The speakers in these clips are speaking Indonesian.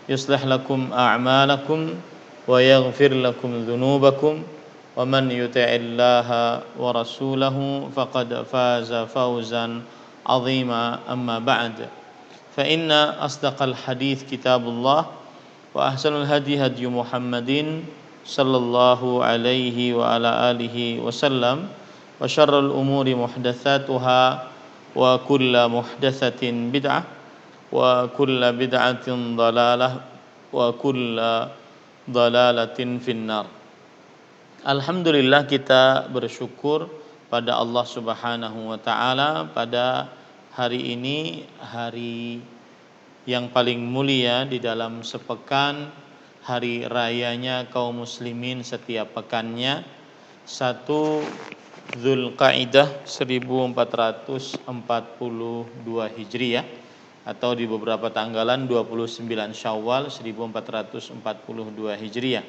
يصلح لكم أعمالكم ويغفر لكم ذنوبكم ومن يطع الله ورسوله فقد فاز فوزا عظيما أما بعد فإن أصدق الحديث كتاب الله وأحسن الهدي هدي محمد صلى الله عليه وعلى آله وسلم وشر الأمور محدثاتها وكل محدثة بدعة وكل بدعة ضلالة وكل ضلالة في النار. Alhamdulillah, kita bersyukur pada Allah Subhanahu wa taala pada hari ini, hari yang paling mulia di dalam sepekan, hari rayanya kaum muslimin setiap pekannya, 1 Dzulqa'dah 1442 Hijriah atau di beberapa tanggalan 29 Syawal 1442 Hijriah.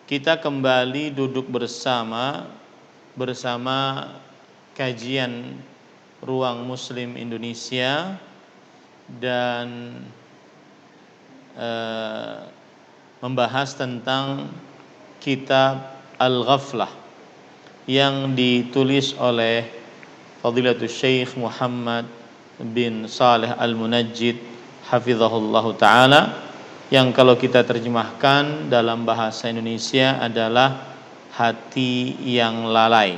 Kita kembali duduk bersama kajian Ruang Muslim Indonesia dan membahas tentang kitab Al-Ghaflah yang ditulis oleh Fadilatul Syekh Muhammad bin Saleh Al-Munajjid hafizahullahu ta'ala, yang kalau kita terjemahkan dalam bahasa Indonesia adalah hati yang lalai.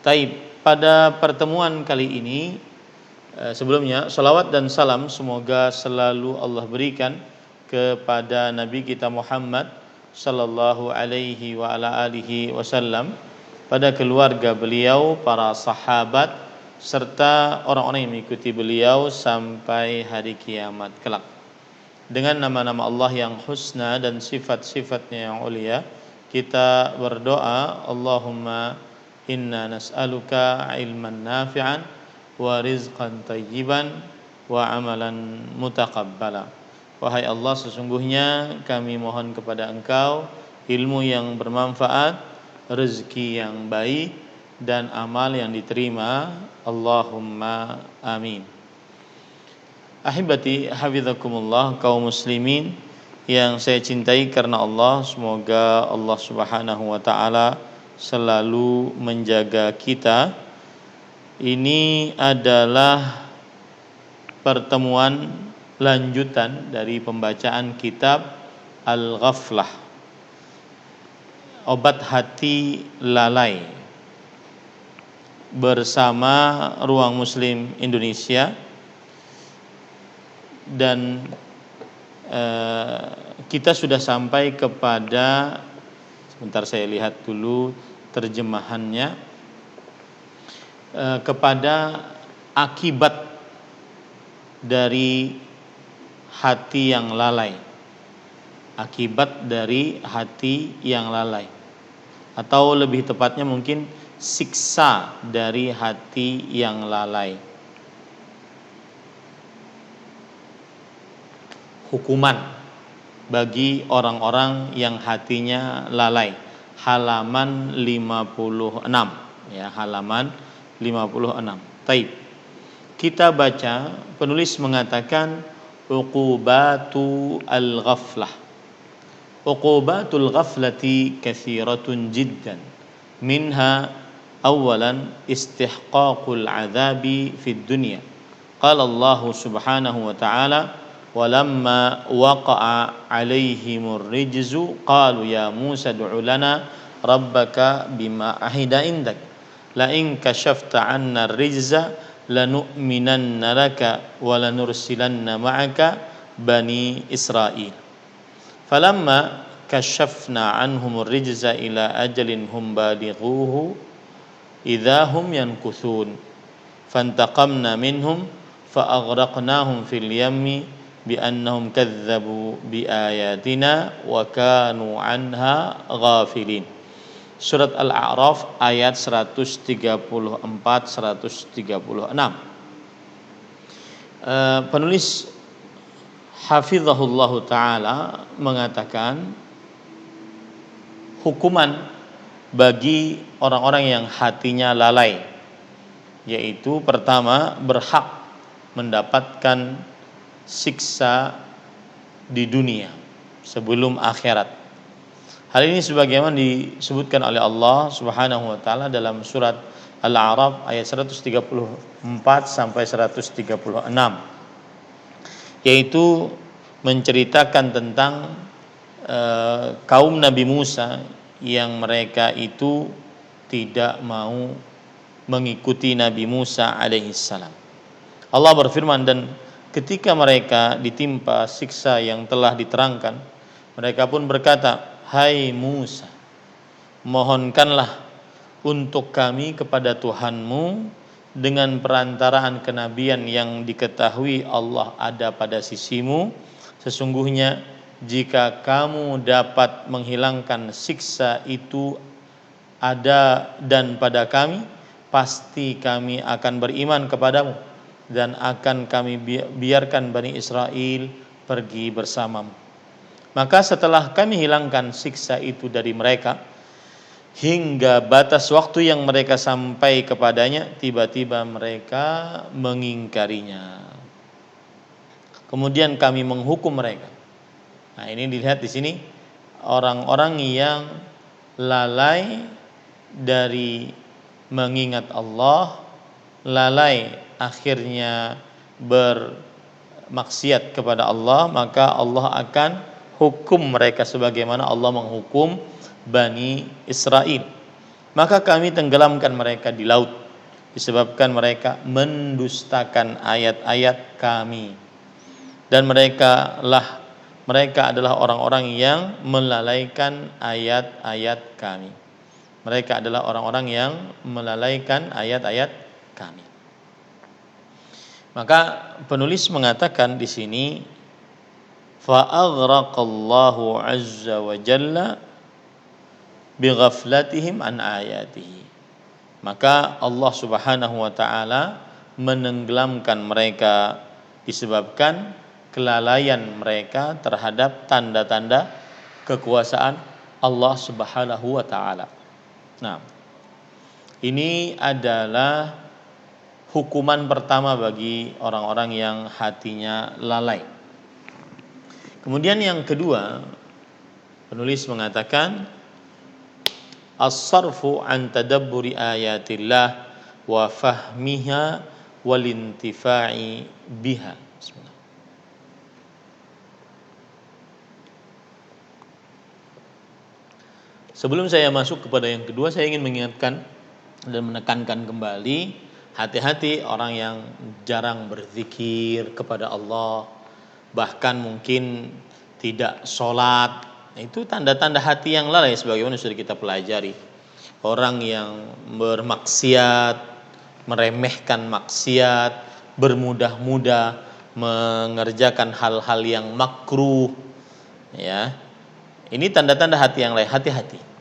Taib, pada pertemuan kali ini, sebelumnya salawat dan salam semoga selalu Allah berikan kepada Nabi kita Muhammad sallallahu alaihi wa ala alihi wasallam, pada keluarga beliau, para sahabat, serta orang-orang yang mengikuti beliau sampai hari kiamat kelak. Dengan nama-nama Allah yang husna dan sifat-sifatnya yang ulia, kita berdoa, Allahumma inna nas'aluka ilman nafi'an wa rizqan tayyiban wa amalan mutaqabbala. Wahai Allah, sesungguhnya kami mohon kepada Engkau ilmu yang bermanfaat, rezeki yang baik, dan amal yang diterima. Allahumma amin. Ahibati hafizakumullah, kaum muslimin yang saya cintai karena Allah, semoga Allah Subhanahu wa taala selalu menjaga kita. Ini adalah pertemuan lanjutan dari pembacaan kitab Al-Ghaflah, Obat Hati Lalai, bersama Ruang Muslim Indonesia. Dan kita sudah sampai kepada, sebentar saya lihat dulu terjemahannya, kepada akibat dari hati yang lalai. Akibat dari hati yang lalai, atau lebih tepatnya mungkin siksa dari hati yang lalai. Hukuman bagi orang-orang yang hatinya lalai. Halaman 56 ya, halaman 56. Taib. Kita baca, penulis mengatakan uqubatu al-ghaflah. Uqubatul ghaflati katsiratun jiddan. Minha awalan istihqaqul azabi fid dunya. Qala Allah Subhanahu wa ta'ala walamma waqa'a 'alaihimur rijzu qalu ya Musa ud'u lana rabbaka bima ahida indak la in kashafta 'anna ar-rijza lanu'minanna laka wa lanursilanna ma'aka bani Israil falamma kashafna 'anhumur rijza ila ajalin hum balighuhu idza hum yankuthun fantaqamna minhum fa aghraqnahum fil yammi bi'annahum kadzdzabu biayatina wa kanu anha ghafilin. Surat Al-A'raf ayat 134-136. Penulis hafizahullahu ta'ala mengatakan hukuman bagi orang-orang yang hatinya lalai, yaitu pertama, berhak mendapatkan siksa di dunia sebelum akhirat. Hal ini sebagaimana disebutkan oleh Allah Subhanahu wa taala dalam surat Al-A'raf ayat 134 sampai 136, yaitu menceritakan tentang kaum Nabi Musa yang mereka itu tidak mau mengikuti Nabi Musa alaihissalam. Allah berfirman, dan ketika mereka ditimpa siksa yang telah diterangkan, mereka pun berkata, "Hai Musa, mohonkanlah untuk kami kepada Tuhanmu dengan perantaraan kenabian yang diketahui Allah ada pada sisimu. Sesungguhnya jika kamu dapat menghilangkan siksa itu ada dan pada kami, pasti kami akan beriman kepadamu dan akan kami biarkan Bani Israel pergi bersamamu. Maka setelah kami hilangkan siksa itu dari mereka, hingga batas waktu yang mereka sampai kepadanya, tiba-tiba mereka mengingkarinya. Kemudian kami menghukum mereka." Nah, ini dilihat di sini orang-orang yang lalai dari mengingat Allah, lalai akhirnya bermaksiat kepada Allah, maka Allah akan hukum mereka sebagaimana Allah menghukum Bani Israel. Maka kami tenggelamkan mereka di laut disebabkan mereka mendustakan ayat-ayat kami, dan mereka adalah orang-orang yang melalaikan ayat-ayat kami. Mereka adalah orang-orang yang melalaikan ayat-ayat kami. Maka penulis mengatakan di sini, fa'aghraqallahu azza wa jalla bighaflatihim an ayatihi. Maka Allah Subhanahu wa taala menenggelamkan mereka disebabkan kelalaian mereka terhadap tanda-tanda kekuasaan Allah Subhanahu wa taala. Nah, ini adalah hukuman pertama bagi orang-orang yang hatinya lalai. Kemudian yang kedua, penulis mengatakan as-sarfu an tadabburi ayatillah wa fahmiha wal intifa'i biha. Bismillah. Sebelum saya masuk kepada yang kedua, saya ingin mengingatkan dan menekankan kembali, hati-hati orang yang jarang berzikir kepada Allah, bahkan mungkin tidak sholat. Itu tanda-tanda hati yang lalai sebagaimana sudah kita pelajari. Orang yang bermaksiat, meremehkan maksiat, bermudah-mudah mengerjakan hal-hal yang makruh, ya. Ini tanda-tanda hati yang lalai, hati-hati.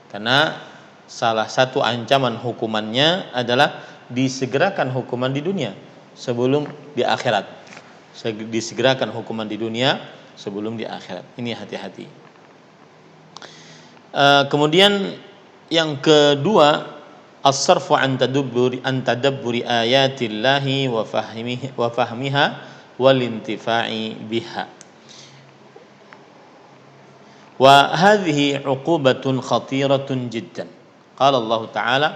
Karena salah satu ancaman hukumannya adalah disegerakan hukuman di dunia sebelum di akhirat. Disegerakan hukuman di dunia sebelum di akhirat. Ini hati-hati. Kemudian yang kedua, as-sarfu an tadabburi ayatillahi wa fahmiha wal intifa'i biha. Wa hadhihi 'uqubatun khatiratun jiddan. Qala Allah Ta'ala,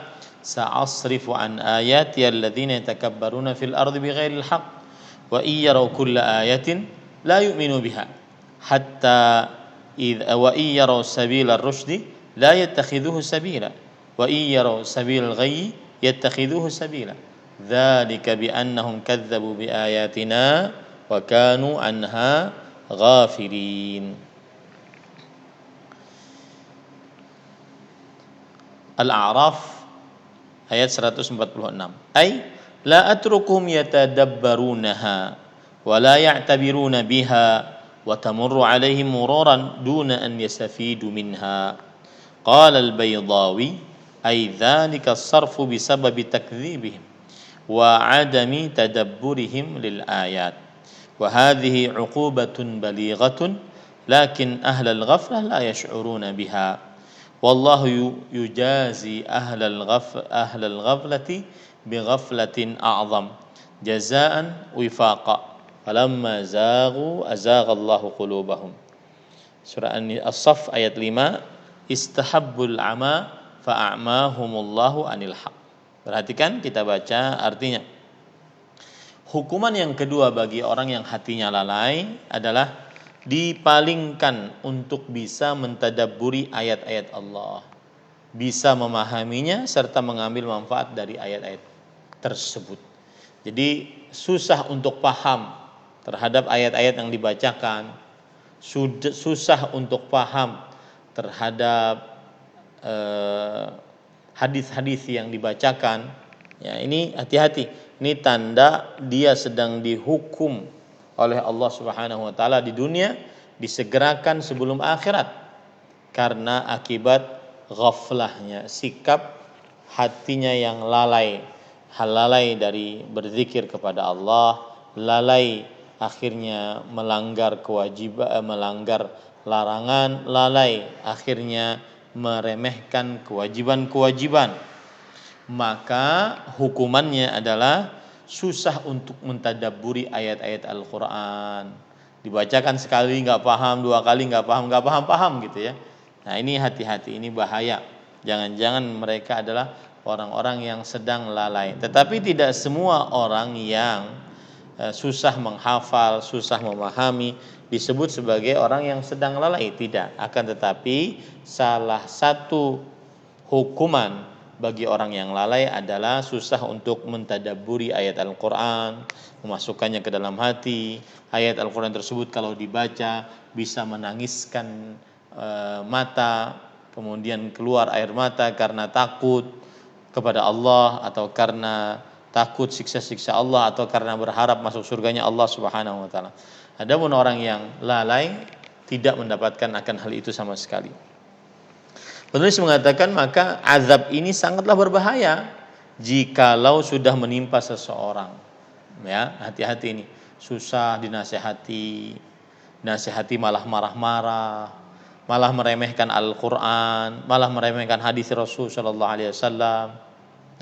sa'asrifu an ayati alladhina yatakabbaruna fil ardi bighairil haqq wa iyyaraw kulla ayatin la yu'minu biha hatta wa iyyaraw sabila ar-rusydi la yattakhidhuhu sabila wa iyyaraw sabilal ghayyi yattakhidhuhu sabila dzalika bi annahum kadzdzabu bi ayatina wa kanu anha ghafilin. Al-A'raf ayat 146. Ay la atrukuhum yatadabbarunaha wa la ya'tabiruna biha wa tamurru alaihim muraran duna an yastafidu minha. Qala al-Baydawi ay dhalika as-sarfu bisababi takdzibihim wa 'adami tadabburihim lil ayat. Wa hadhihi 'uqubatun balighatun lakin ahlal ghaflah la yash'uruna biha. Wallahu yujazi ahlal ghaflati bighaflatin a'zam jazaan wifaqa Falamma zaghu azaghallahu qulubahum. Surah As-Saff ayat 5, istahabbul ama fa'amahumullahu anil haq. Perhatikan kita baca artinya. Hukuman yang kedua bagi orang yang hatinya lalai adalah dipalingkan untuk bisa mentadabburi ayat-ayat Allah, bisa memahaminya serta mengambil manfaat dari ayat-ayat tersebut. Jadi susah untuk paham terhadap ayat-ayat yang dibacakan, susah untuk paham terhadap hadis-hadis yang dibacakan. Ya, ini hati-hati. Ini tanda dia sedang dihukum oleh Allah Subhanahu wa taala di dunia, disegerakan sebelum akhirat karena akibat ghaflahnya, sikap hatinya yang lalai dari berzikir kepada Allah, lalai akhirnya melanggar kewajiban, melanggar larangan, lalai akhirnya meremehkan kewajiban-kewajiban. Maka hukumannya adalah susah untuk mentadabburi ayat-ayat Al-Quran. Dibacakan sekali nggak paham, dua kali nggak paham gitu ya. Nah ini hati-hati, ini bahaya. Jangan-jangan mereka adalah orang-orang yang sedang lalai. Tetapi tidak semua orang yang susah menghafal, susah memahami disebut sebagai orang yang sedang lalai. Tidak. Akan tetapi salah satu hukuman bagi orang yang lalai adalah susah untuk mentadabburi ayat Al-Quran, memasukkannya ke dalam hati. Ayat Al-Quran tersebut kalau dibaca bisa menangiskan mata, kemudian keluar air mata karena takut kepada Allah, atau karena takut siksa-siksa Allah, atau karena berharap masuk surganya Allah Subhanahu wa taala. Adapun orang yang lalai tidak mendapatkan akan hal itu sama sekali. Penulis mengatakan maka azab ini sangatlah berbahaya jikalau sudah menimpa seseorang. Ya, hati-hati ini. Susah dinasehati malah marah-marah, malah meremehkan Al-Qur'an, malah meremehkan hadis Rasul sallallahu alaihi wasallam.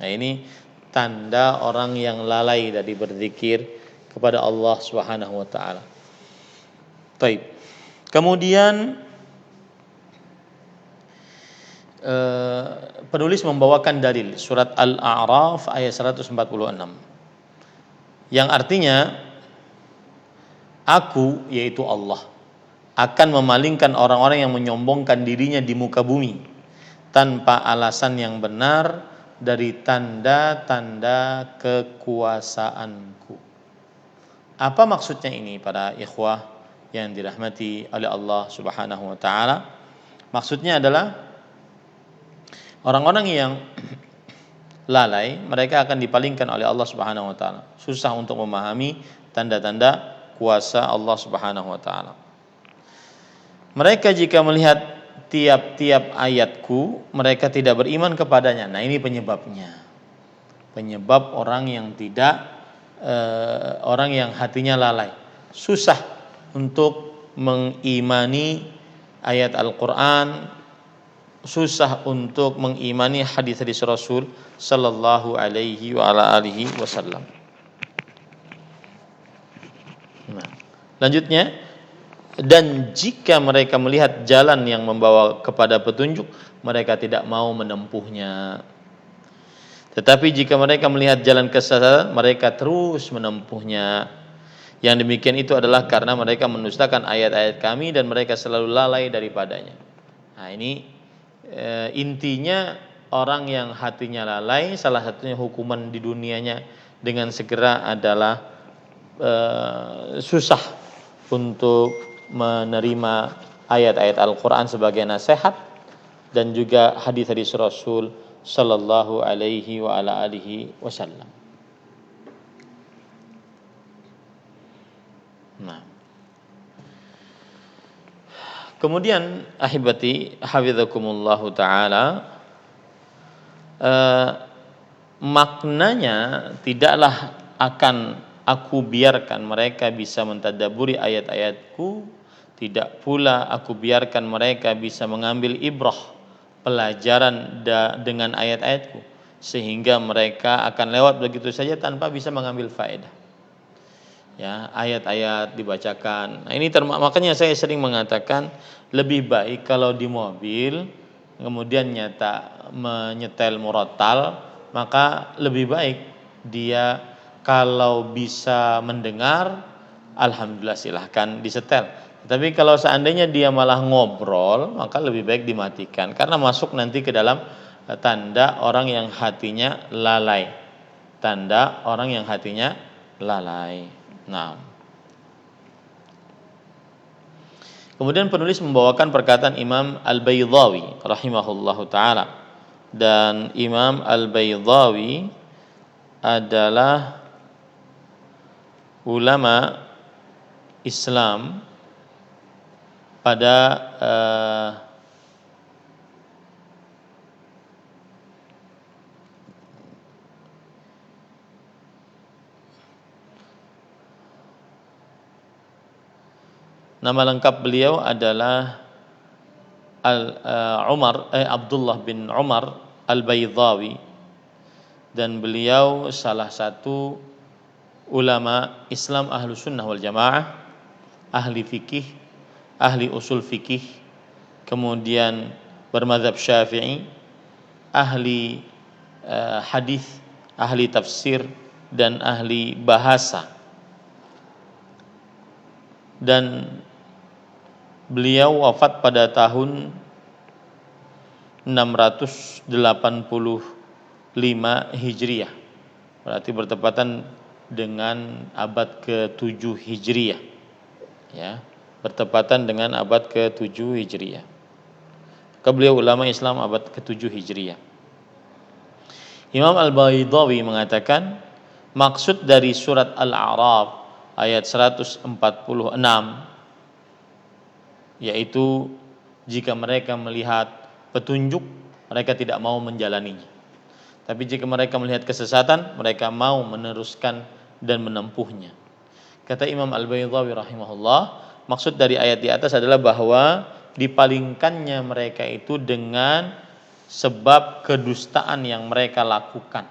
Nah, ini tanda orang yang lalai dari berzikir kepada Allah Subhanahu wa taala. Baik. Kemudian penulis membawakan dalil surat Al-A'raf ayat 146 yang artinya aku, yaitu Allah, akan memalingkan orang-orang yang menyombongkan dirinya di muka bumi tanpa alasan yang benar dari tanda-tanda kekuasaanku. Apa maksudnya ini para ikhwah yang dirahmati oleh Allah Subhanahu wa taala? Maksudnya adalah orang-orang yang lalai, mereka akan dipalingkan oleh Allah Subhanahu wa taala. Susah untuk memahami tanda-tanda kuasa Allah Subhanahu wa taala. Mereka jika melihat tiap-tiap ayatku, mereka tidak beriman kepadanya. Nah, ini penyebabnya. Penyebab orang yang orang yang hatinya lalai, susah untuk mengimani ayat Al-Qur'an, susah untuk mengimani hadis-hadis Rasul sallallahu alaihi wa ala alihi wasallam. Nah, lanjutnya, dan jika mereka melihat jalan yang membawa kepada petunjuk, mereka tidak mau menempuhnya. Tetapi jika mereka melihat jalan kesesatan, mereka terus menempuhnya. Yang demikian itu adalah karena mereka mendustakan ayat-ayat kami dan mereka selalu lalai daripadanya. Nah, ini intinya orang yang hatinya lalai, salah satunya hukuman di dunianya dengan segera adalah susah untuk menerima ayat-ayat Al-Quran sebagai nasihat dan juga hadis-hadis Rasul sallallahu alaihi wa ala alihi wasallam. Nah, kemudian ahibati hafizakumullahu taala, maknanya tidaklah akan aku biarkan mereka bisa mentadabburi ayat-ayatku, tidak pula aku biarkan mereka bisa mengambil ibrah, pelajaran dengan ya, ayat-ayat dibacakan. Nah, ini makanya saya sering mengatakan lebih baik kalau di mobil kemudian menyetel murattal, maka lebih baik dia kalau bisa mendengar, alhamdulillah silahkan disetel. Tapi kalau seandainya dia malah ngobrol, maka lebih baik dimatikan karena masuk nanti ke dalam tanda orang yang hatinya lalai. Tanda orang yang hatinya lalai. Nah, kemudian penulis membawakan perkataan Imam Al-Baydhawi rahimahullahu taala, dan Imam Al-Baydhawi adalah ulama Islam pada nama lengkap beliau adalah Abdullah bin Umar Al-Baydhawi, dan beliau salah satu ulama Islam ahlu sunnah wal jamaah, ahli fikih, ahli usul fikih, kemudian bermadzhab syafi'i, ahli hadis, ahli tafsir, dan ahli bahasa. Dan beliau wafat pada tahun 685 Hijriah, berarti bertepatan dengan abad ke-7 Hijriah, ya, bertepatan dengan abad ke-7 Hijriah. Beliau ulama Islam abad ke-7 Hijriah. Imam Al-Baydhawi mengatakan maksud dari surat Al-A'raf ayat 146, yaitu jika mereka melihat petunjuk mereka tidak mau menjalaninya, tapi jika mereka melihat kesesatan mereka mau meneruskan dan menempuhnya. Kata Imam Al-Baydhawi rahimahullah, maksud dari ayat di atas adalah bahwa dipalingkannya mereka itu dengan sebab kedustaan yang mereka lakukan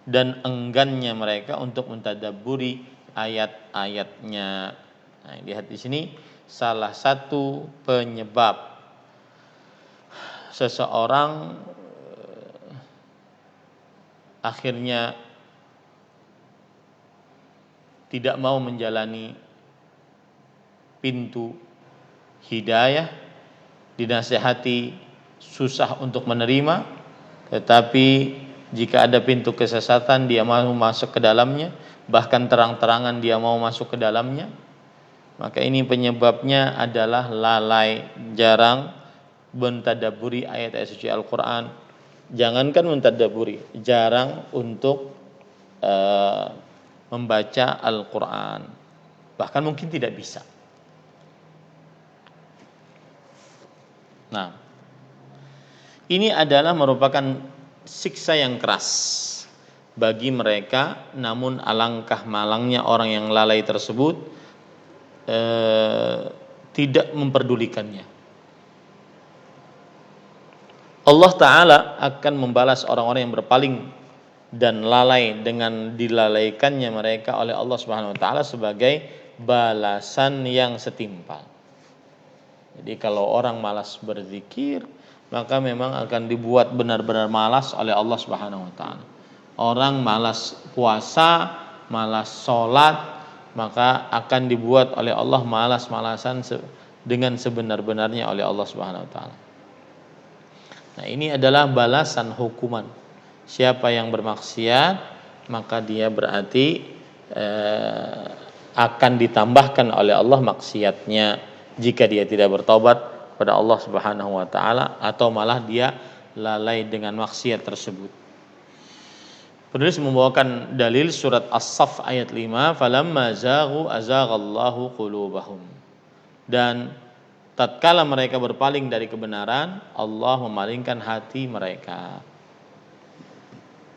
dan enggannya mereka untuk mentadabburi ayat-ayatnya. Nah, lihat di sini salah satu penyebab seseorang akhirnya tidak mau menjalani pintu hidayah, dinasihati susah untuk menerima, tetapi jika ada pintu kesesatan dia mau masuk ke dalamnya, bahkan terang-terangan dia mau masuk ke dalamnya, maka ini penyebabnya adalah lalai, jarang mentadabburi ayat-ayat suci Al-Quran. Jangankan mentadabburi, jarang untuk membaca Al-Quran, bahkan mungkin tidak bisa. Nah, ini adalah merupakan siksa yang keras bagi mereka, namun alangkah malangnya orang yang lalai tersebut tidak memperdulikannya. Allah Ta'ala akan membalas orang-orang yang berpaling dan lalai dengan dilalaikannya mereka oleh Allah Subhanahu wa taala sebagai balasan yang setimpal. Jadi kalau orang malas berzikir, maka memang akan dibuat benar-benar malas oleh Allah Subhanahu wa taala. Orang malas puasa, malas sholat, maka akan dibuat oleh Allah malas-malasan dengan sebenar-benarnya oleh Allah Subhanahu wa taala. Nah, ini adalah balasan hukuman. Siapa yang bermaksiat, maka dia berarti akan ditambahkan oleh Allah maksiatnya jika dia tidak bertobat pada Allah Subhanahu wa taala atau malah dia lalai dengan maksiat tersebut. Penulis membawakan dalil surat As-Saff ayat 5, falamma zaghu azaghallahu qulubahum. Dan tatkala mereka berpaling dari kebenaran, Allah memalingkan hati mereka.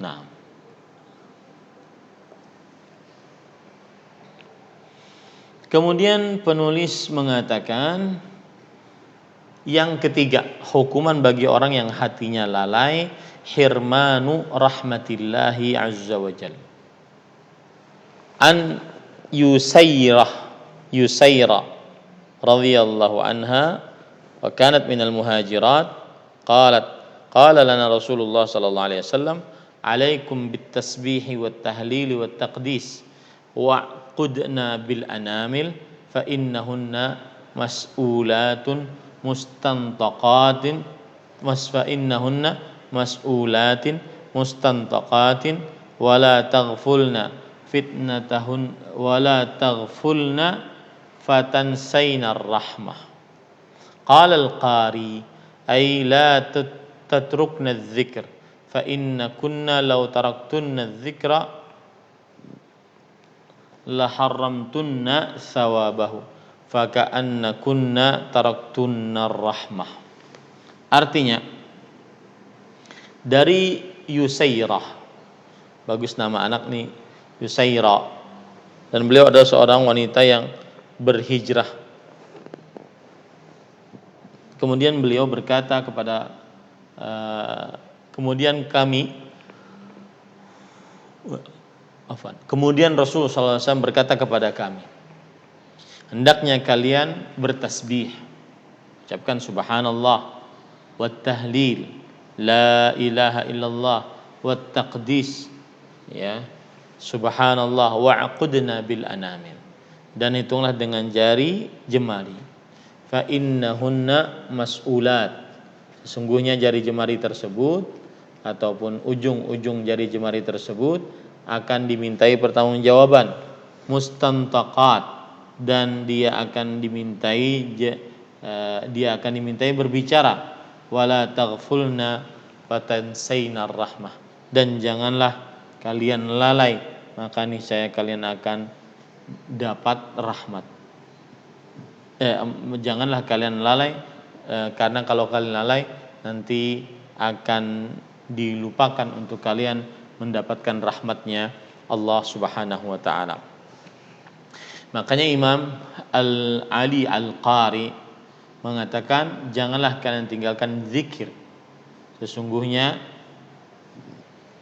Nah, kemudian penulis mengatakan yang ketiga, hukuman bagi orang yang hatinya lalai, hirmanu rahmatillahi azza wa jalla, an Yusairah radhiyallahu anha wa kanat minal muhajirat qala lana Rasulullah sallallahu alaihi wasallam alaikum bit tasbihi wat tahlili wat taqdis wa'qudna bil anamil fa innahunna mas'ulatun mustantaqatin fa innahunna mas'ulatin mustantaqatin wala taghfulna fitnatahun wala taghfulna fatansayna ar-rahmah. Qala al-qari ay la tatrukna adh-dhikr fa inna kunna law taraktunna adh-dhikra la harramtunna thawabahu fa ka'anna kunna taraktunna ar-rahmah. Artinya dari Yusairah, bagus nama anak nih, Yusairah, dan beliau adalah seorang wanita yang berhijrah. Kemudian beliau berkata kepada kemudian Rasulullah SAW berkata kepada kami, hendaknya kalian bertasbih, ucapkan subhanallah, wat tahlil, la ilaha illallah, wat taqdis, ya, subhanallah, wa'qudna bil anamil, dan hitunglah dengan jari jemari. Fa innahunna mas'ulat, sesungguhnya jari jemari tersebut ataupun ujung-ujung jari jemari tersebut akan dimintai pertanggungjawaban, mustantaqat, dan dia akan dimintai berbicara, wala taghfulna fatansayna rahmah, dan janganlah kalian lalai, maka niscaya kalian akan dapat rahmat. Janganlah kalian lalai, karena kalau kalian lalai nanti akan dilupakan untuk kalian mendapatkan rahmatnya Allah Subhanahu wa taala. Makanya Imam Al-Ali Al-Qari mengatakan, janganlah kalian tinggalkan zikir. Sesungguhnya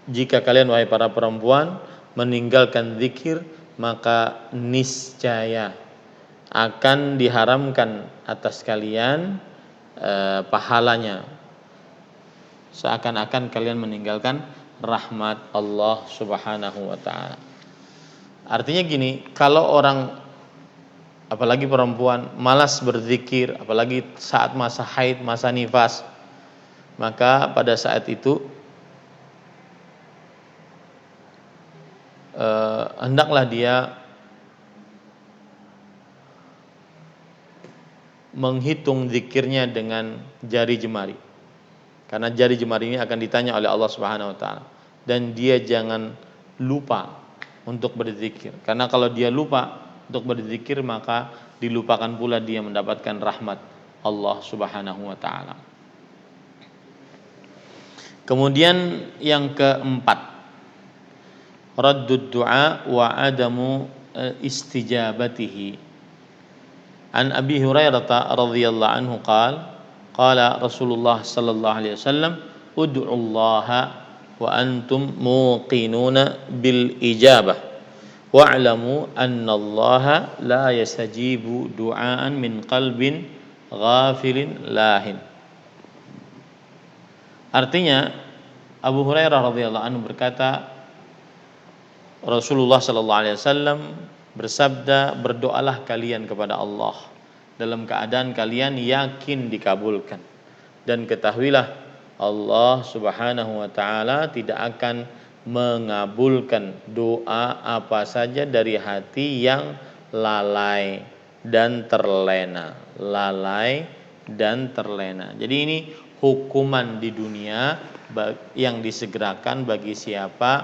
jika kalian wahai para perempuan meninggalkan zikir, maka niscaya akan diharamkan atas kalian pahalanya, seakan-akan kalian meninggalkan rahmat Allah Subhanahu wa taala. Artinya gini, kalau orang, apalagi perempuan, malas berzikir, apalagi saat masa haid, masa nifas, maka pada saat itu hendaklah dia menghitung zikirnya dengan jari jemari, karena jari jemari ini akan ditanya oleh Allah Subhanahu wa taala, dan dia jangan lupa untuk berzikir, karena kalau dia lupa untuk berzikir maka dilupakan pula dia mendapatkan rahmat Allah Subhanahu wa taala. Kemudian yang keempat, raddud du'a wa adamu istijabatihi. An Abi Hurairah radhiyallahu anhu qala Rasulullah sallallahu alaihi wasallam, ud'ullaha wa antum muqinuna bil ijabah wa'lamu anna Allaha la yastajibu du'aan min qalbin ghafilin lahin. Artinya Abu Hurairah radhiyallahu anhu berkata, Rasulullah sallallahu alaihi wasallam bersabda, berdoalah kalian kepada Allah dalam keadaan kalian yakin dikabulkan, dan ketahuilah Allah Subhanahu wa taala tidak akan mengabulkan doa apa saja dari hati yang lalai dan terlena. Jadi ini hukuman di dunia yang disegerakan bagi siapa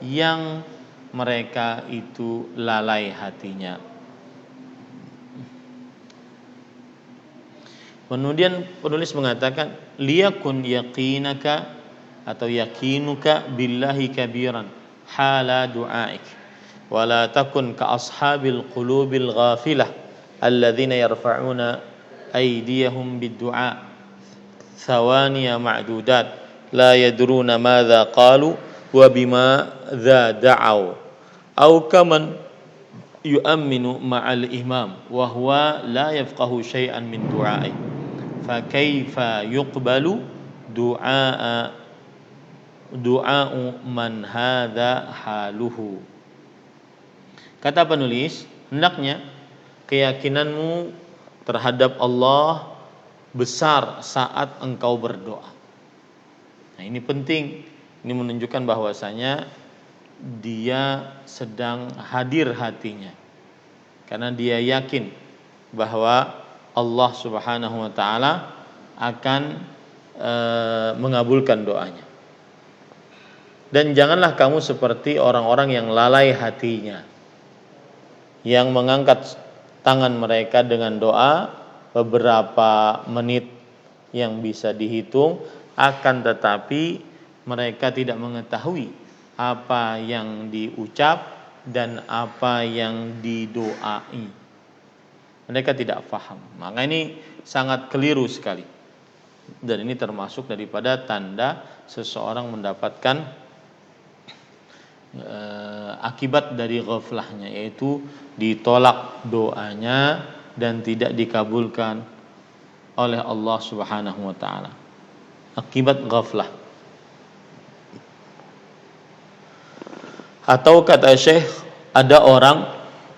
yang mereka itu lalai hatinya. Kemudian penulis mengatakan, liyakun yaqinaka atau yakinuka billahi kabiran hala du'aik wa la takun ka ashabil qulubil ghafilah alladzina yarfa'una aydiyahum bid-du'a thawaniya ma'dudat la yadruna madza qalu wa bima dza da'au aw kaman yu'minu ma'al imam wa huwa la yafqahu syai'an min du'a'i fa kaifa yuqbalu du'a du'a'u man hadza haluhu. Kata penulis, hendaknya keyakinanmu terhadap Allah besar saat engkau berdoa. Nah, ini penting. Ini menunjukkan bahwasanya dia sedang hadir hatinya. Karena dia yakin bahwa Allah Subhanahu wa taala akan mengabulkan doanya. Dan janganlah kamu seperti orang-orang yang lalai hatinya, yang mengangkat tangan mereka dengan doa beberapa menit yang bisa dihitung, akan tetapi mereka tidak mengetahui apa yang diucap dan apa yang didoai. Mereka tidak paham. Maka ini sangat keliru sekali. Dan ini termasuk daripada tanda seseorang mendapatkan akibat dari ghaflahnya, yaitu ditolak doanya dan tidak dikabulkan oleh Allah Subhanahu wa taala. Akibat ghaflah. Atau kata Syekh, ada orang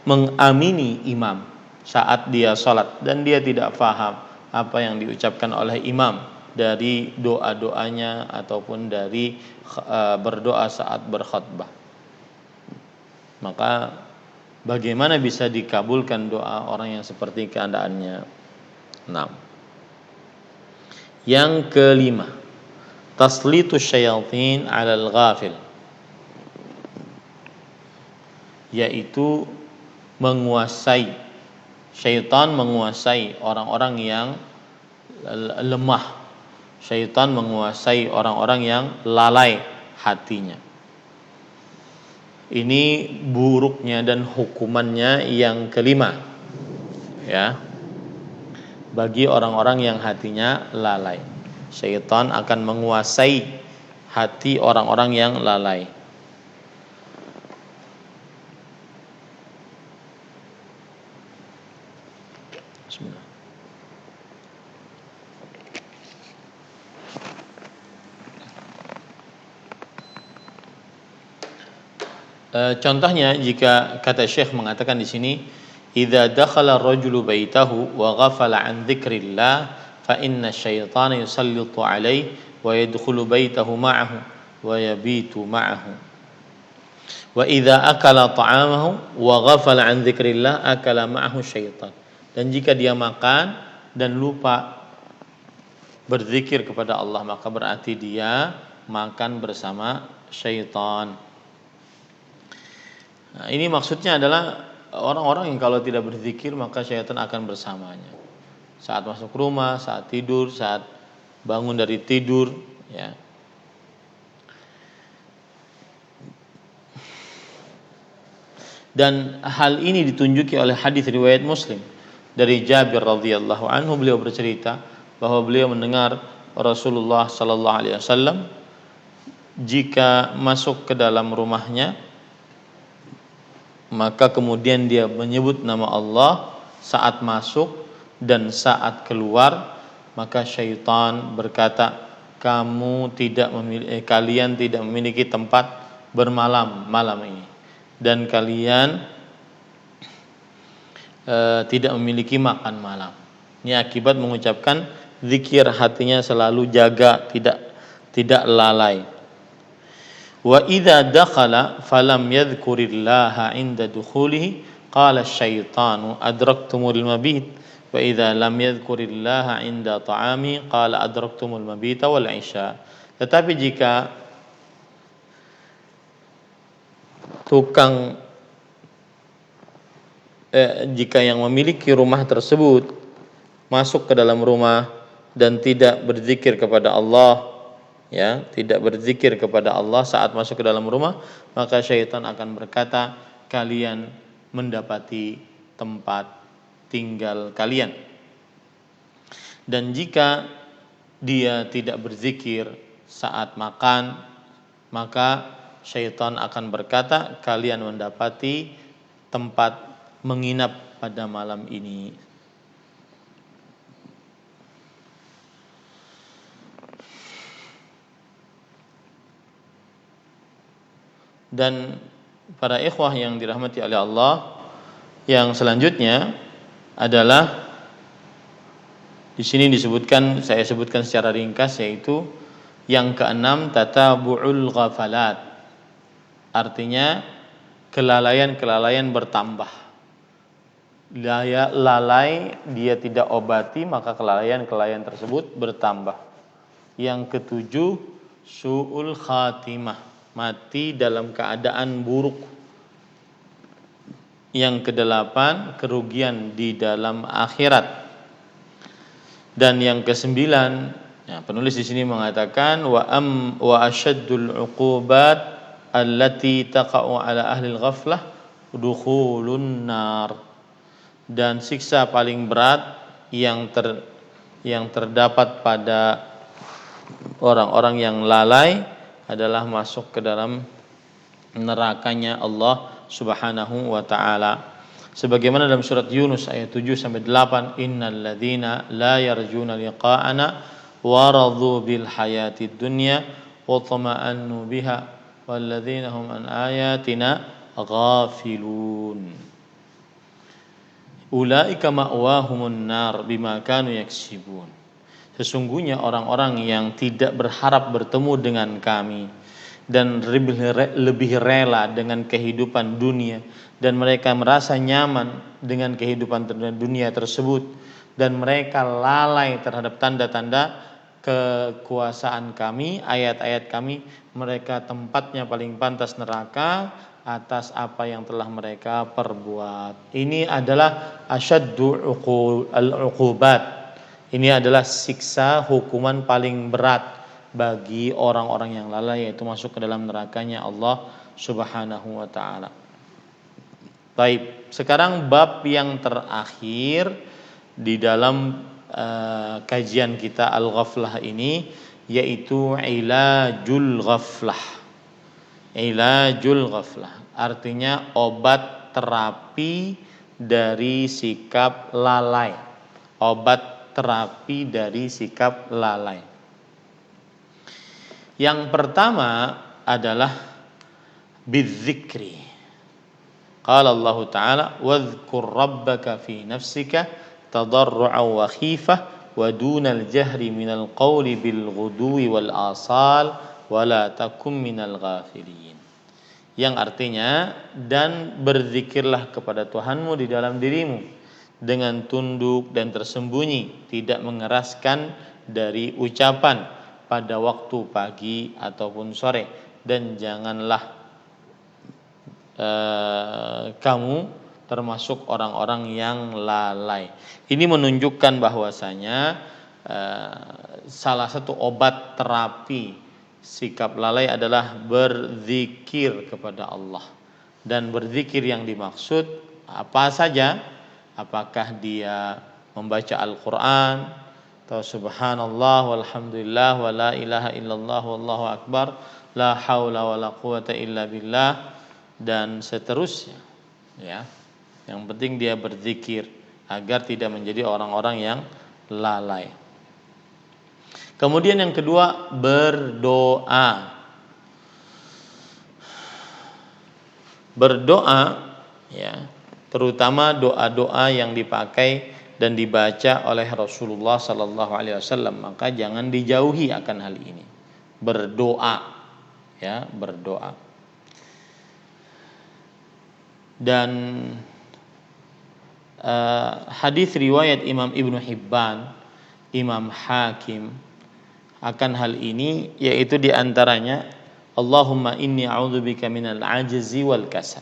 mengamini imam saat dia salat dan dia tidak paham apa yang diucapkan oleh imam dari doa-doanya ataupun dari berdoa saat berkhutbah. Maka bagaimana bisa dikabulkan doa orang yang seperti keadaannya? 6. Yang kelima, taslitu syayatin 'alal ghafil, yaitu menguasai, syaitan menguasai orang-orang yang lemah. Syaitan menguasai orang-orang yang lalai hatinya. Ini buruknya dan hukumannya yang kelima, ya, bagi orang-orang yang hatinya lalai. Syaitan akan menguasai hati orang-orang yang lalai. Bismillah. Contohnya jika kata Syekh mengatakan di sini, idza dakhala ar-rajulu baitahu wa ghafala an dzikrillah fa inna asyaitana yusallitu alaihi wa yadkhulu baitahu ma'ahu wa yabitu ma'ahu. Wa idza akala ta'amahu wa ghafala an dzikrillah akala ma'ahu syaitan. Dan jika dia makan dan lupa berzikir kepada Allah, maka berarti dia makan bersama syaitan. Nah, ini maksudnya adalah orang-orang yang kalau tidak berzikir maka syaitan akan bersamanya. Saat masuk rumah, saat tidur, saat bangun dari tidur, ya. Dan hal ini ditunjuki oleh hadis riwayat Muslim dari Jabir radhiyallahu anhu. Beliau bercerita bahwa beliau mendengar Rasulullah sallallahu alaihi wasallam jika masuk ke dalam rumahnya, maka kemudian dia menyebut nama Allah saat masuk dan saat keluar, maka syaitan berkata, kalian tidak memiliki tempat bermalam malam ini, dan kalian tidak memiliki makan malam. Ini akibat mengucapkan zikir, hatinya selalu jaga, tidak lalai. Wa idza dakhala falam yadhkurillaha 'inda dukhulihi qala asy-syaitanu adraktumul mabit wa idza lam yadhkurillaha 'inda ta'ami qala adraktumul mabita wal 'isya. Tetapi jika jika yang memiliki rumah tersebut masuk ke dalam rumah dan tidak berzikir kepada Allah, ya, tidak berzikir kepada Allah saat masuk ke dalam rumah, maka syaitan akan berkata, kalian mendapati tempat tinggal kalian. Dan jika dia tidak berzikir saat makan, maka syaitan akan berkata, kalian mendapati tempat menginap pada malam ini. Dan para ikhwah yang dirahmati oleh Allah, yang selanjutnya adalah di sini disebutkan, saya sebutkan secara ringkas, yaitu yang keenam, tatabu'ul ghafalat. Artinya kelalaian-kelalaian bertambah. Lalai dia tidak obati, maka kelalaian-kelalaian tersebut bertambah. Yang ketujuh, su'ul khatimah, mati dalam keadaan buruk. Yang kedelapan, kerugian di dalam akhirat. Dan yang kesembilan, ya, penulis di sini mengatakan wa asyaddul uqubat allati taqa'u ala ahli al-ghaflah dukhulun nar. Dan siksa paling berat yang terdapat pada orang-orang yang lalai adalah masuk ke dalam nerakanya Allah Subhanahu wa taala. Sebagaimana dalam surat Yunus ayat 7 sampai 8, innal ladzina la yarjuna liqa'ana wa radhu bil hayatid dunya wa tama'annu biha wal ladzina hum an ayatina ghafilun ulaika ma'wahumun nar bima kanu yaksibun. Sesungguhnya orang-orang yang tidak berharap bertemu dengan kami dan lebih rela dengan kehidupan dunia, dan mereka merasa nyaman dengan kehidupan dunia tersebut, dan mereka lalai terhadap tanda-tanda kekuasaan kami, ayat-ayat kami, mereka tempatnya paling pantas neraka atas apa yang telah mereka perbuat. Ini adalah asyaddu al-uqubat. Ini adalah siksa hukuman paling berat bagi orang-orang yang lalai, yaitu masuk ke dalam nerakanya Allah Subhanahu wa taala. Baik, sekarang bab yang terakhir di dalam kajian kita al-ghaflah ini, yaitu ilajul ghaflah. Ilajul ghaflah artinya obat terapi dari sikap lalai. Obat terapi dari sikap lalai. Yang pertama adalah bidzikri. Qala Allah Ta'ala, wadhkur rabbaka fi nafsika tadarru'an wa khifah wa dunal jahri minal qawli bil ghuduwi wal asal wa la takum minal ghafilin. Yang artinya, dan berzikirlah kepada Tuhanmu di dalam dirimu dengan tunduk dan tersembunyi, tidak mengeraskan dari ucapan pada waktu pagi ataupun sore, dan janganlah kamu termasuk orang-orang yang lalai. Ini menunjukkan bahwasanya salah satu obat terapi sikap lalai adalah berzikir kepada Allah. Dan berzikir yang dimaksud apa saja? Apakah dia membaca Al-Quran, atau subhanallah walhamdulillah wa la ilaha illallah wallahu akbar la haula wa la quwata illa billah, dan seterusnya, ya. Yang penting dia berzikir agar tidak menjadi orang-orang yang lalai. Kemudian yang kedua, berdoa. Berdoa, ya, terutama doa-doa yang dipakai dan dibaca oleh Rasulullah sallallahu alaihi wasallam, maka jangan dijauhi akan hal ini. Berdoa, ya, berdoa. Dan hadis riwayat Imam Ibnu Hibban, Imam Hakim akan hal ini, yaitu diantaranya Allahumma inni a'udzubika minal ajzi wal kasal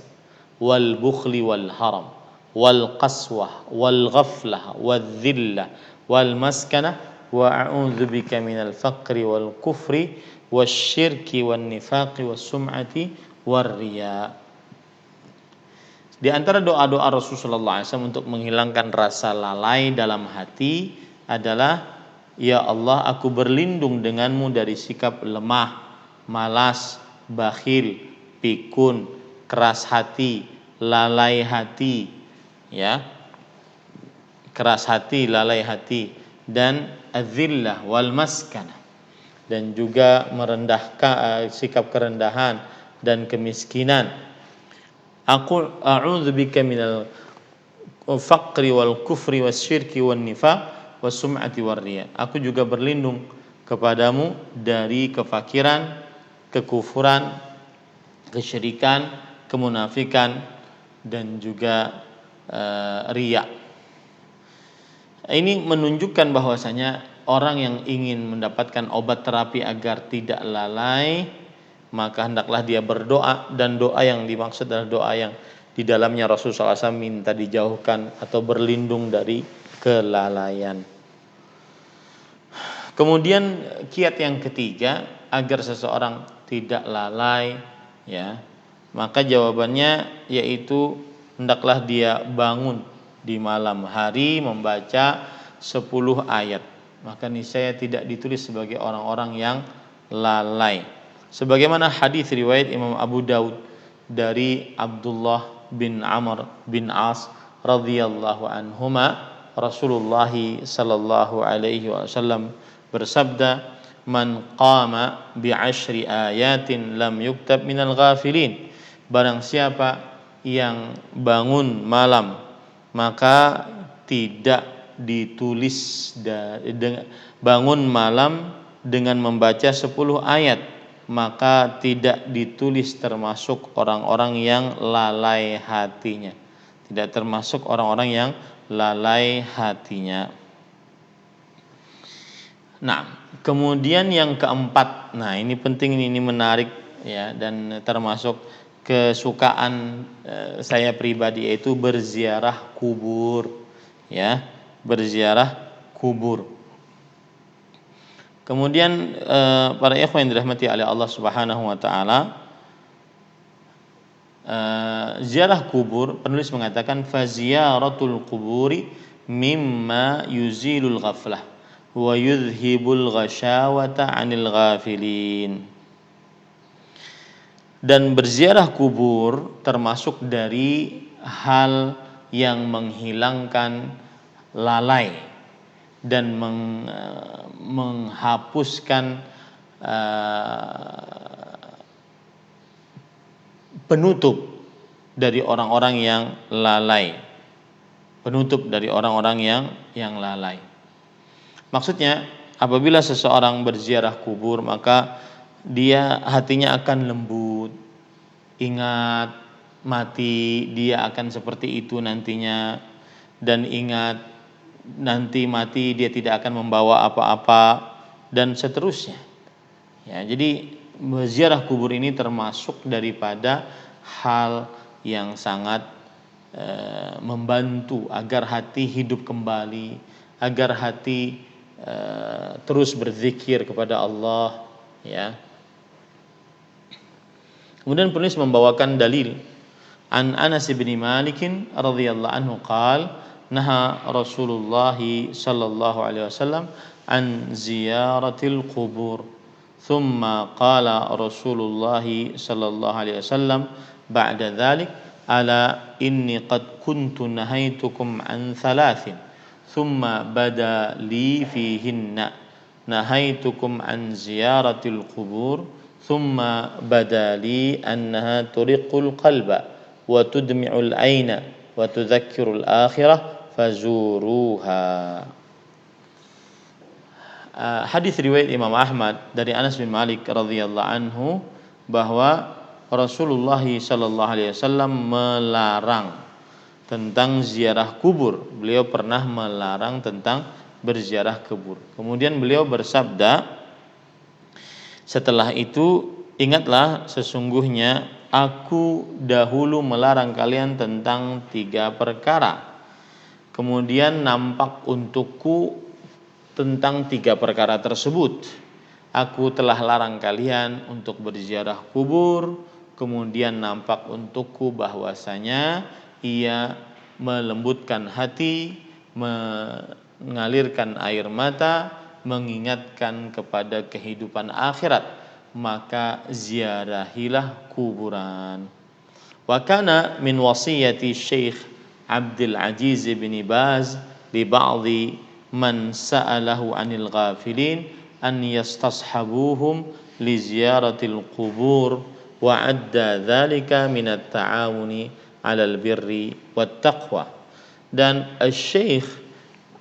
wal bukhli wal haram wal qaswah wal ghaflah wal dhillah wal maskanah wa a'udzubika minal faqri wal kufri wasyirki wan nifaqi was sum'ati war riya. Di antara doa-doa Rasulullah SAW untuk menghilangkan rasa lalai dalam hati adalah, ya Allah, aku berlindung denganmu dari sikap lemah, malas, bakhil, pikun, keras hati, lalai hati, ya, keras hati, lalai hati, dan adzillah wal maskanah, dan juga merendahkan, sikap kerendahan dan kemiskinan. Aku a'udzubika minal faqri wal kufri wasyirki wan nifaq wasum'ati warriya. Aku juga berlindung kepadamu dari kefakiran, kekufuran, kesyirikan, kemunafikan, dan juga riya. Ini menunjukkan bahwasanya orang yang ingin mendapatkan obat terapi agar tidak lalai, maka hendaklah dia berdoa, dan doa yang dimaksud adalah doa yang di dalamnya Rasulullah SAW minta dijauhkan atau berlindung dari kelalaian. Kemudian kiat yang ketiga agar seseorang tidak lalai, ya, maka jawabannya yaitu hendaklah dia bangun di malam hari membaca 10 ayat. Maka niscaya tidak ditulis sebagai orang-orang yang lalai. Sebagaimana hadis riwayat Imam Abu Daud dari Abdullah bin Amr bin As radhiyallahu anhuma, Rasulullah sallallahu alaihi wasallam bersabda, "Man qama bi 'ashri ayatin lam yuktab minal ghafilin." Barang siapa yang bangun malam maka tidak ditulis bangun malam dengan membaca 10 ayat, maka tidak ditulis termasuk orang-orang yang lalai hatinya. Tidak termasuk orang-orang yang lalai hatinya. Nah, kemudian yang keempat, nah ini penting, ini menarik ya, dan termasuk kesukaan saya pribadi, yaitu berziarah kubur, ya, berziarah kubur. Kemudian para ikhwan yang dirahmati oleh Allah Subhanahu wa taala, ziarah kubur, penulis mengatakan faziyaratul quburi mimma yuzilul ghaflah wa yudhibul ghashawata 'anil ghafilin. Dan berziarah kubur termasuk dari hal yang menghilangkan lalai dan menghapuskan penutup dari orang-orang yang lalai. Penutup dari orang-orang yang lalai. Maksudnya, apabila seseorang berziarah kubur, maka dia hatinya akan lembut. Ingat mati dia akan seperti itu nantinya, dan ingat nanti mati dia tidak akan membawa apa-apa, dan seterusnya. Ya, jadi berziarah kubur ini termasuk daripada hal yang sangat membantu agar hati hidup kembali, agar hati terus berzikir kepada Allah, ya. Kemudian penulis membawakan dalil an Anas bin Malik radhiyallahu anhu qala naha Rasulullah sallallahu alaihi wasallam an ziyaratil qubur, thumma qala Rasulullah sallallahu alaihi wasallam ba'da dhalik ala inni qad kuntu nahaitukum an thalathin thumma bada li fihinna nahaitukum an ziyaratil qubur thumma bada li annaha turiqul qalba wa tudmi'ul aina wa tudzakkirul akhirah fazuruha. Hadis riwayat Imam Ahmad dari Anas bin Malik radhiyallahu anhu bahwa Rasulullah sallallahu alaihi wasallam melarang tentang ziarah kubur. Beliau pernah melarang tentang berziarah kubur. Kemudian beliau bersabda, setelah itu ingatlah sesungguhnya aku dahulu melarang kalian tentang 3 perkara. Kemudian nampak untukku tentang 3 perkara tersebut. Aku telah larang kalian untuk berziarah kubur. Kemudian nampak untukku bahwasanya ia melembutkan hati, mengalirkan air mata, mengingatkan kepada kehidupan akhirat, maka ziarahilah kuburan. Wa kana min wasiyati Syekh Abdul Aziz bin Baz li ba'dhi man sa'alahu 'anil ghafilin an yastashabuhum li ziyaratil qubur wa 'adda dzalika min at-ta'awuni 'alal birri wat taqwa. Dan Syekh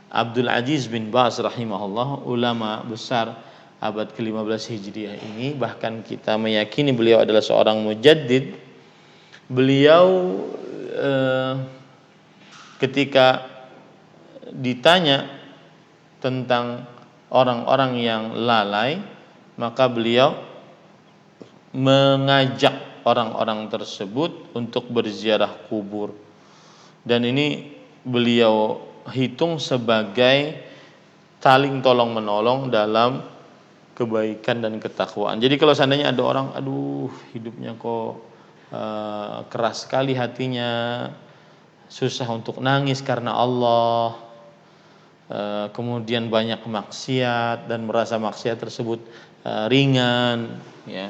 Abdul Aziz bin Baz rahimahullah, ulama besar abad ke-15 Hijriah ini, bahkan kita meyakini beliau adalah seorang mujaddid. Beliau ketika ditanya tentang orang-orang yang lalai, maka beliau mengajak orang-orang tersebut untuk berziarah kubur. Dan ini beliau hitung sebagai saling tolong menolong dalam kebaikan dan ketakwaan. Jadi kalau seandainya ada orang, aduh hidupnya kok keras sekali hatinya, susah untuk nangis karena Allah, kemudian banyak maksiat dan merasa maksiat tersebut ringan, ya,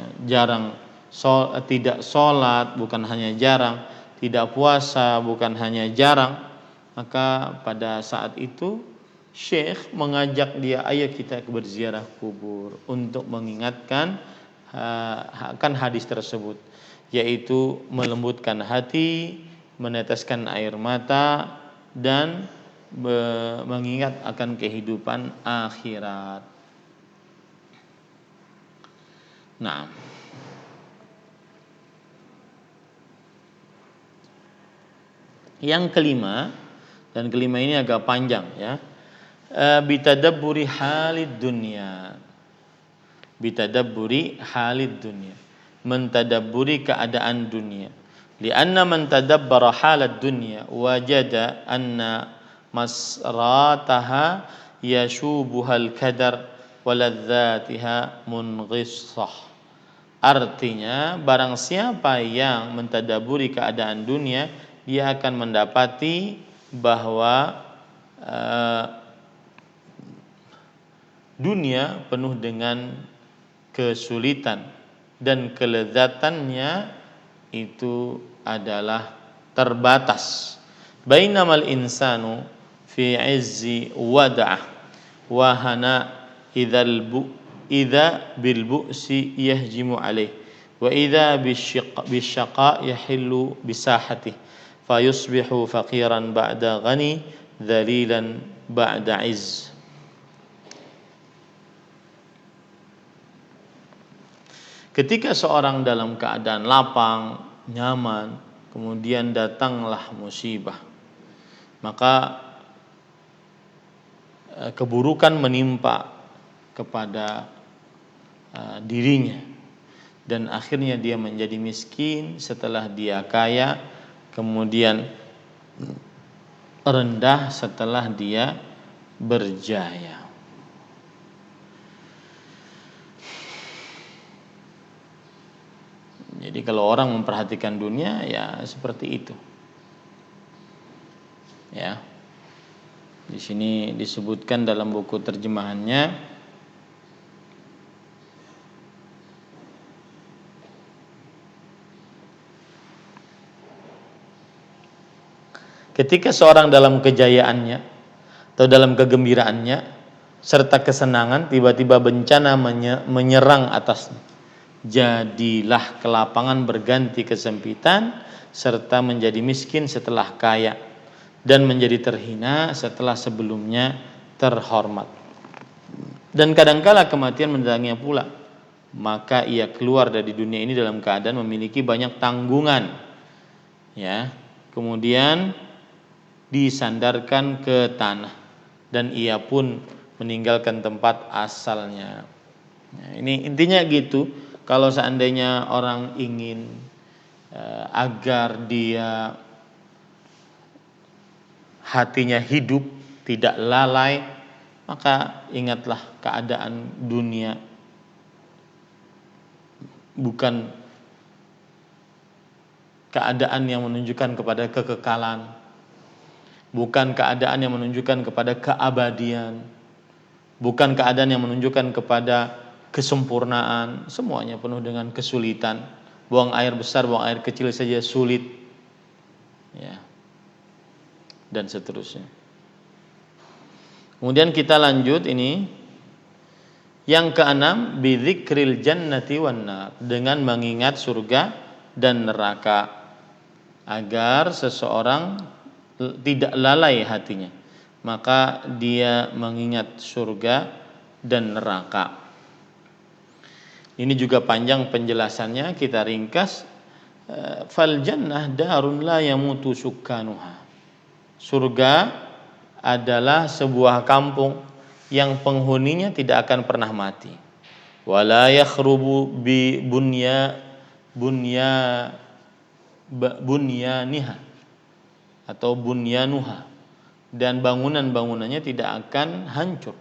tidak sholat bukan hanya jarang, tidak puasa bukan hanya jarang, maka pada saat itu Syekh mengajak dia, ayo kita berziarah kubur untuk mengingatkan akan hadis tersebut, yaitu melembutkan hati, meneteskan air mata, dan mengingat akan kehidupan akhirat. Nah, yang kelima, dan kelima ini agak panjang ya, bitadabburi halid dunya. Bitadabburi halid dunya, mentadabburi keadaan dunia. Lianna man tadabbara halad dunya wajada anna masrataha yashubuhal kadar waladzatiha munghissah. Artinya, barang siapa yang mentadabburi keadaan dunia, dia akan mendapati bahwa dunia penuh dengan kesulitan dan kelezatannya itu adalah terbatas. Bainamal insanu fi izzi wada'ah wa hana idza bil bu'si yahjimu alaih wa idza bisyaqa yahillu bisahatihi fayusbihu faqiran ba'da ghani dzalilan ba'da izz. Ketika seorang dalam keadaan lapang, nyaman, kemudian datanglah musibah, maka keburukan menimpa kepada dirinya, dan akhirnya dia menjadi miskin, setelah dia kaya, kemudian rendah setelah dia berjaya. Jadi kalau orang memperhatikan dunia, ya seperti itu. Ya. Di sini disebutkan dalam buku terjemahannya, ketika seorang dalam kejayaannya atau dalam kegembiraannya serta kesenangan, tiba-tiba bencana menyerang atasnya, jadilah kelapangan berganti kesempitan, serta menjadi miskin setelah kaya, dan menjadi terhina setelah sebelumnya terhormat. Dan kadangkala kematian mendatanginya pula, maka ia keluar dari dunia ini dalam keadaan memiliki banyak tanggungan, ya, kemudian disandarkan ke tanah, dan ia pun meninggalkan tempat asalnya. Nah, ini intinya gitu. Kalau seandainya orang ingin agar dia hatinya hidup, tidak lalai, maka ingatlah keadaan dunia bukan keadaan yang menunjukkan kepada kekekalan, bukan keadaan yang menunjukkan kepada keabadian, bukan keadaan yang menunjukkan kepada kesempurnaan. Semuanya penuh dengan kesulitan. Buang air besar, buang air kecil saja sulit, ya. dan seterusnya. Kemudian kita lanjut ini yang keenam, bidzikril jannati wan nar, dengan mengingat surga dan neraka agar seseorang tidak lalai hatinya, maka dia mengingat surga dan neraka. Ini juga panjang penjelasannya, kita ringkas. Fal jannah darun la yamutu sukkanuha. Surga adalah sebuah kampung yang penghuninya tidak akan pernah mati. Wala yakhrubu bi bunyaniha atau bunyanuha, dan bangunan-bangunannya tidak akan hancur.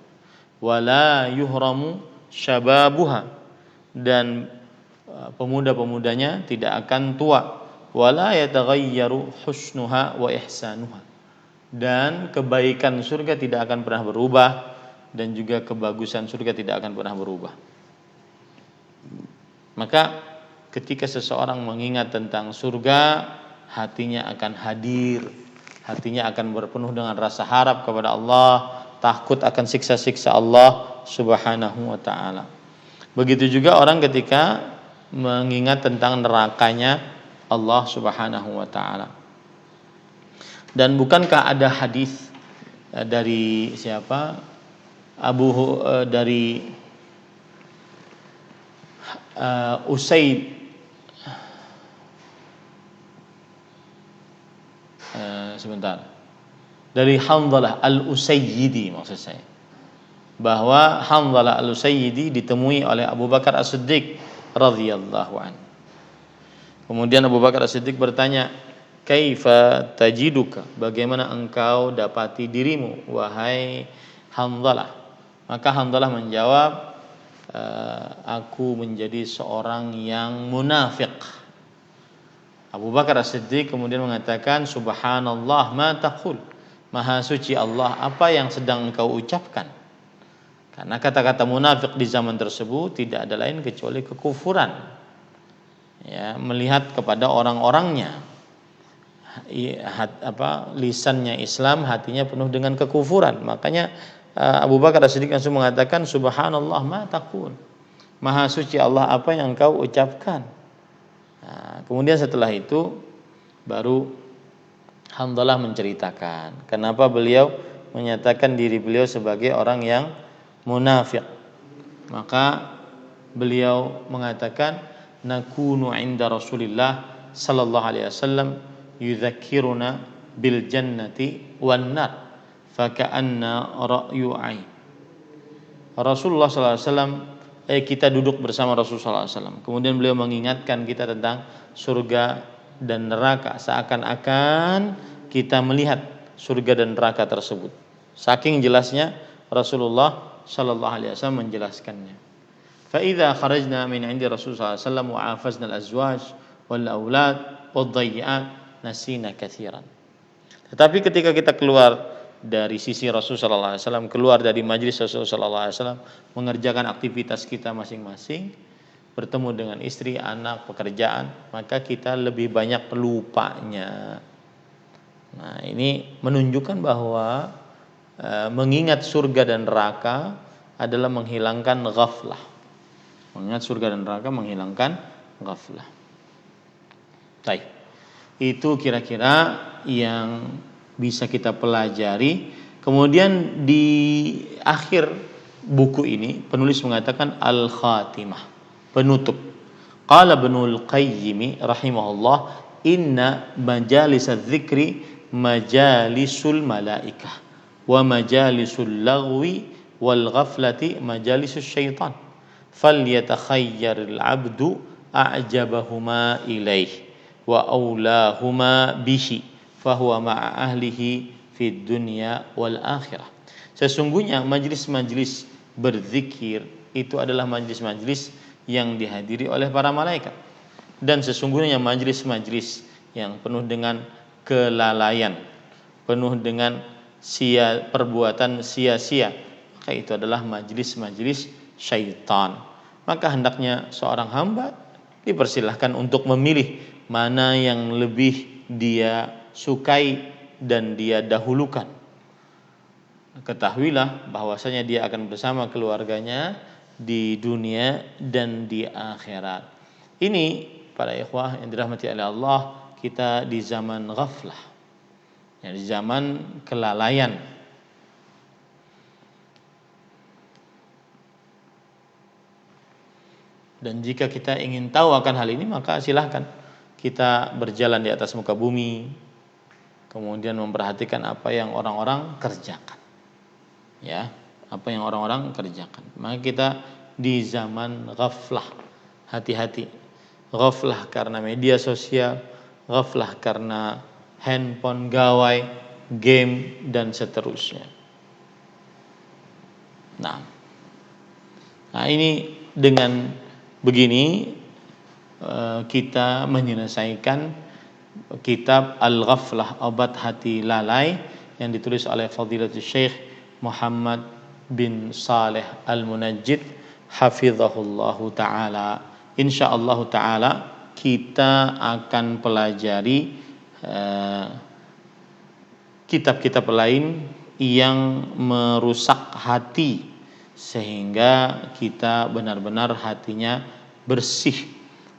Wala yuhramu syababuha, dan pemuda-pemudanya tidak akan tua. Wala yataghayyaru husnuha wa ihsanuha, dan kebaikan surga tidak akan pernah berubah, dan juga kebagusan surga tidak akan pernah berubah. Maka ketika seseorang mengingat tentang surga, hatinya akan hadir, hatinya akan berpenuh dengan rasa harap kepada Allah, takut akan siksa-siksa Allah Subhanahu wa ta'ala. Begitu juga orang ketika mengingat tentang nerakanya Allah Subhanahu wa ta'ala. Dan bukankah ada hadis dari siapa? Dari Usaid dari Hanzalah al-Usayyidi, maksud saya, bahwa Hanzalah al-Usayyidi ditemui oleh Abu Bakar As-Siddiq radhiyallahu anhu. Kemudian Abu Bakar As-Siddiq bertanya, "Kaifa tajiduka?" Bagaimana engkau dapati dirimu, wahai Hanzalah? Maka Hanzalah menjawab, aku menjadi seorang yang munafik. Abu Bakar As-Siddiq kemudian mengatakan, "Subhanallah ma taqul." Maha suci Allah, apa yang sedang engkau ucapkan? Karena kata-kata munafik di zaman tersebut tidak ada lain kecuali kekufuran. Ya, melihat kepada orang-orangnya. Lisannya Islam, hatinya penuh dengan kekufuran. Makanya Abu Bakar As-Siddiq langsung mengatakan, "Subhanallah ma taqul." Maha suci Allah, apa yang engkau ucapkan? Nah, kemudian setelah itu baru Hanzalah menceritakan kenapa beliau menyatakan diri beliau sebagai orang yang munafik. Maka beliau mengatakan, "Nakunu 'inda Rasulillah sallallahu alaihi wasallam yudzakkiruna bil jannati wan nar faka'anna ra'yu 'ain." Rasulullah sallallahu alaihi wasallam kita duduk bersama Rasulullah SAW. Kemudian beliau mengingatkan kita tentang surga dan neraka, seakan-akan kita melihat surga dan neraka tersebut. Saking jelasnya Rasulullah SAW menjelaskannya. Fa idza kharajna min 'indi Rasulullah SAW wa 'afazna al-azwaj wal aulad wad dhayyi'at nasina katsiran. Tetapi ketika kita keluar dari sisi Rasulullah SAW, keluar dari majlis Rasulullah SAW, mengerjakan aktivitas kita masing-masing, bertemu dengan istri, anak, pekerjaan, maka kita lebih banyak lupanya. Nah, ini menunjukkan bahwa mengingat surga dan neraka adalah menghilangkan ghaflah. Mengingat surga dan neraka menghilangkan ghaflah. Baik. Itu kira-kira yang bisa kita pelajari. Kemudian di akhir buku ini penulis mengatakan al-khatimah, penutup. Qala Ibnul Qayyim rahimahullah, "Inna majalis adz-dzikri majalisul malaikah wa majalisul lagwi wal ghaflati majalisus syaitan. Falyatakhayyaril 'abdu a'jabahuma ilaih wa aulahuma bihi. Fahuwa ma'a ahlihi fid dunya wal akhirah." Sesungguhnya majlis-majlis berzikir itu adalah majlis-majlis yang dihadiri oleh para malaikat, dan sesungguhnya majlis-majlis yang penuh dengan kelalaian, penuh dengan perbuatan sia-sia, maka itu adalah majlis-majlis syaitan. Maka hendaknya seorang hamba dipersilahkan untuk memilih mana yang lebih dia sukai dan dia dahulukan. Ketahuilah bahwasanya dia akan bersama keluarganya di dunia dan di akhirat. Ini para ikhwah yang dirahmati oleh Allah, kita di zaman ghaflah, ya, di zaman kelalaian. Dan jika kita ingin tahu akan hal ini, maka silahkan kita berjalan di atas muka bumi, kemudian memperhatikan apa yang orang-orang kerjakan. Ya, apa yang orang-orang kerjakan. Maka kita di zaman ghaflah. Hati-hati. Ghaflah karena media sosial, ghaflah karena handphone gawai, game dan seterusnya. Nah, ini dengan begini kita menyelesaikan kitab Al-Ghaflah, Obat Hati Lalai, yang ditulis oleh Fadilatul Syekh Muhammad bin Saleh Al-Munajjid hafizahullahu taala. Insyaallah taala kita akan pelajari kitab-kitab lain yang merusak hati sehingga kita benar-benar hatinya bersih.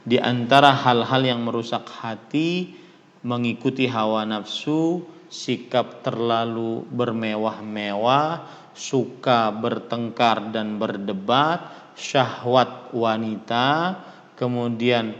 Di antara hal-hal yang merusak hati, mengikuti hawa nafsu, sikap terlalu bermewah-mewah, suka bertengkar dan berdebat, syahwat wanita, kemudian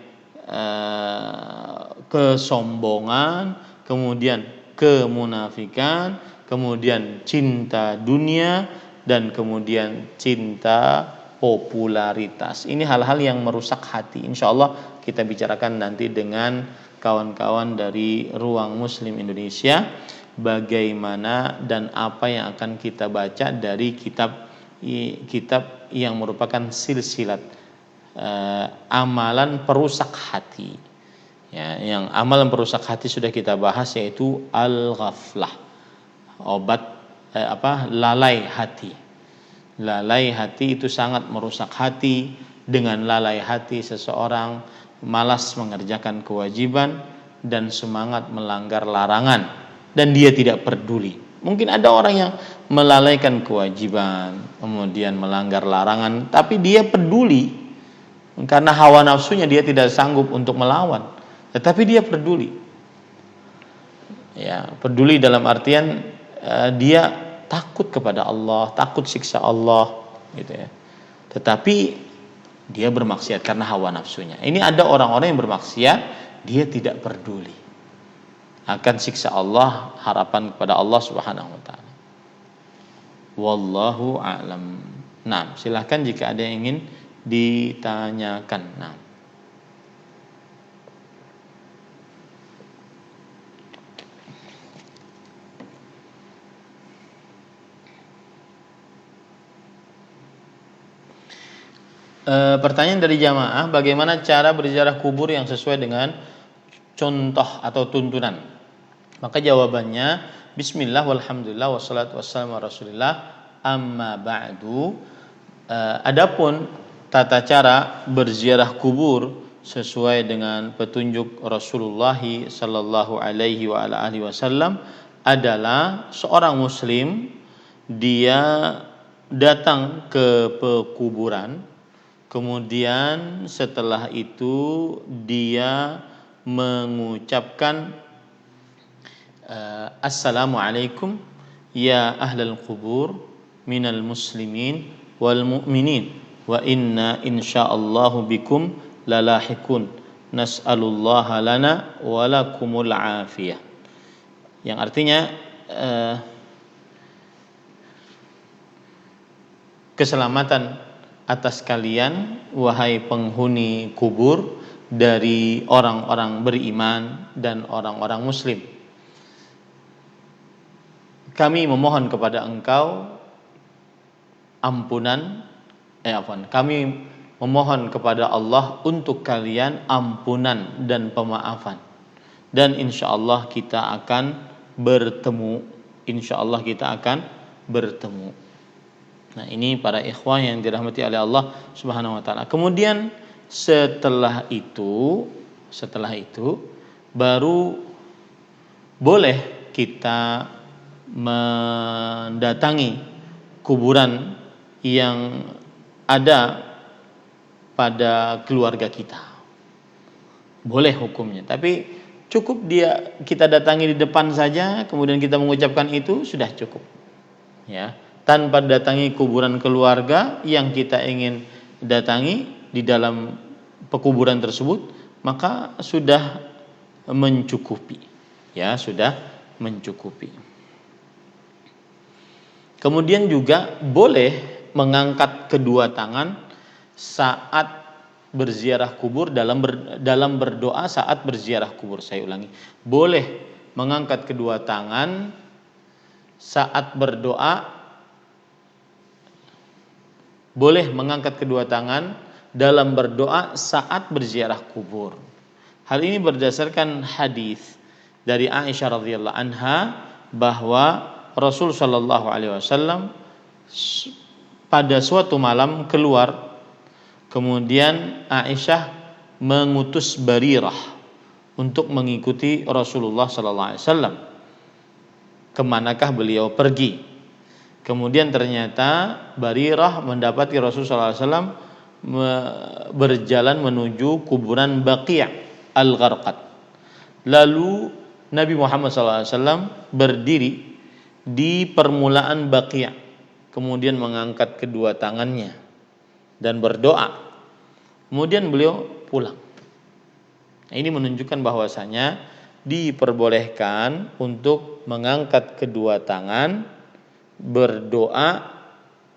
kesombongan, kemudian kemunafikan, kemudian cinta dunia, dan kemudian cinta popularitas. Ini hal-hal yang merusak hati. Insya Allah kita bicarakan nanti dengan kawan-kawan dari Ruang Muslim Indonesia, bagaimana dan apa yang akan kita baca dari kitab yang merupakan silsilat amalan perusak hati. Ya, yang amalan perusak hati sudah kita bahas, yaitu al-ghaflah, obat lalai hati. Lalai hati itu sangat merusak hati. Dengan lalai hati seseorang malas mengerjakan kewajiban dan semangat melanggar larangan, dan dia tidak peduli. Mungkin ada orang yang melalaikan kewajiban, kemudian melanggar larangan, tapi dia peduli karena hawa nafsunya, dia tidak sanggup untuk melawan, tetapi dia peduli. Ya, peduli dalam artian dia takut kepada Allah, takut siksa Allah, gitu ya. Tetapi dia bermaksiat karena hawa nafsunya. Ini ada orang-orang yang bermaksiat, dia tidak peduli akan siksa Allah, harapan kepada Allah Subhanahu wa taala. Wallahu a'lam. Nah, silakan jika ada yang ingin ditanyakan. Nah. Pertanyaan dari jamaah, bagaimana cara berziarah kubur yang sesuai dengan contoh atau tuntunan? Maka jawabannya, bismillah walhamdulillah wassalatu wassalamu ala rasulillah, amma ba'du. Adapun tata cara berziarah kubur sesuai dengan petunjuk Rasulullah sallallahu alaihi wa ala alihi wasallam adalah seorang muslim dia datang ke pekuburan. Kemudian setelah itu dia mengucapkan Assalamualaikum ya ahlal qubur minal muslimin wal mu'minin wa inna insyaallahu bikum lalahikun nas'alullaha lana wa lakumul afiyah. Yang artinya keselamatan atas kalian wahai penghuni kubur dari orang-orang beriman dan orang-orang muslim. Kami memohon kepada engkau ampunan, kami memohon kepada Allah untuk kalian ampunan dan pemaafan. Dan insyaallah kita akan bertemu. Insyaallah kita akan bertemu. Nah, ini para ikhwah yang dirahmati oleh Allah Subhanahu wa taala. Kemudian setelah itu baru boleh kita mendatangi kuburan yang ada pada keluarga kita. Boleh hukumnya, tapi cukup kita datangi di depan saja, kemudian kita mengucapkan itu sudah cukup. Ya, tanpa datangi kuburan keluarga yang kita ingin datangi di dalam pekuburan tersebut, maka sudah mencukupi. Ya, sudah mencukupi. Kemudian juga boleh mengangkat kedua tangan saat berziarah kubur, dalam berdoa saat berziarah kubur. Saya ulangi, boleh mengangkat kedua tangan saat berdoa, boleh mengangkat kedua tangan dalam berdoa saat berziarah kubur. Hal ini berdasarkan hadis dari Aisyah radhiyallahu anha bahwa Rasul sallallahu alaihi wasallam pada suatu malam keluar, kemudian Aisyah mengutus Barirah untuk mengikuti Rasulullah sallallahu alaihi wasallam. Kemanakah beliau pergi? Kemudian ternyata Barirah mendapati Rasulullah sallallahu alaihi wasallam berjalan menuju kuburan Baqi' al-Gharqad. Lalu Nabi Muhammad SAW berdiri di permulaan Baqi', kemudian mengangkat kedua tangannya dan berdoa. Kemudian beliau pulang. Nah, ini menunjukkan bahwasanya diperbolehkan untuk mengangkat kedua tangan berdoa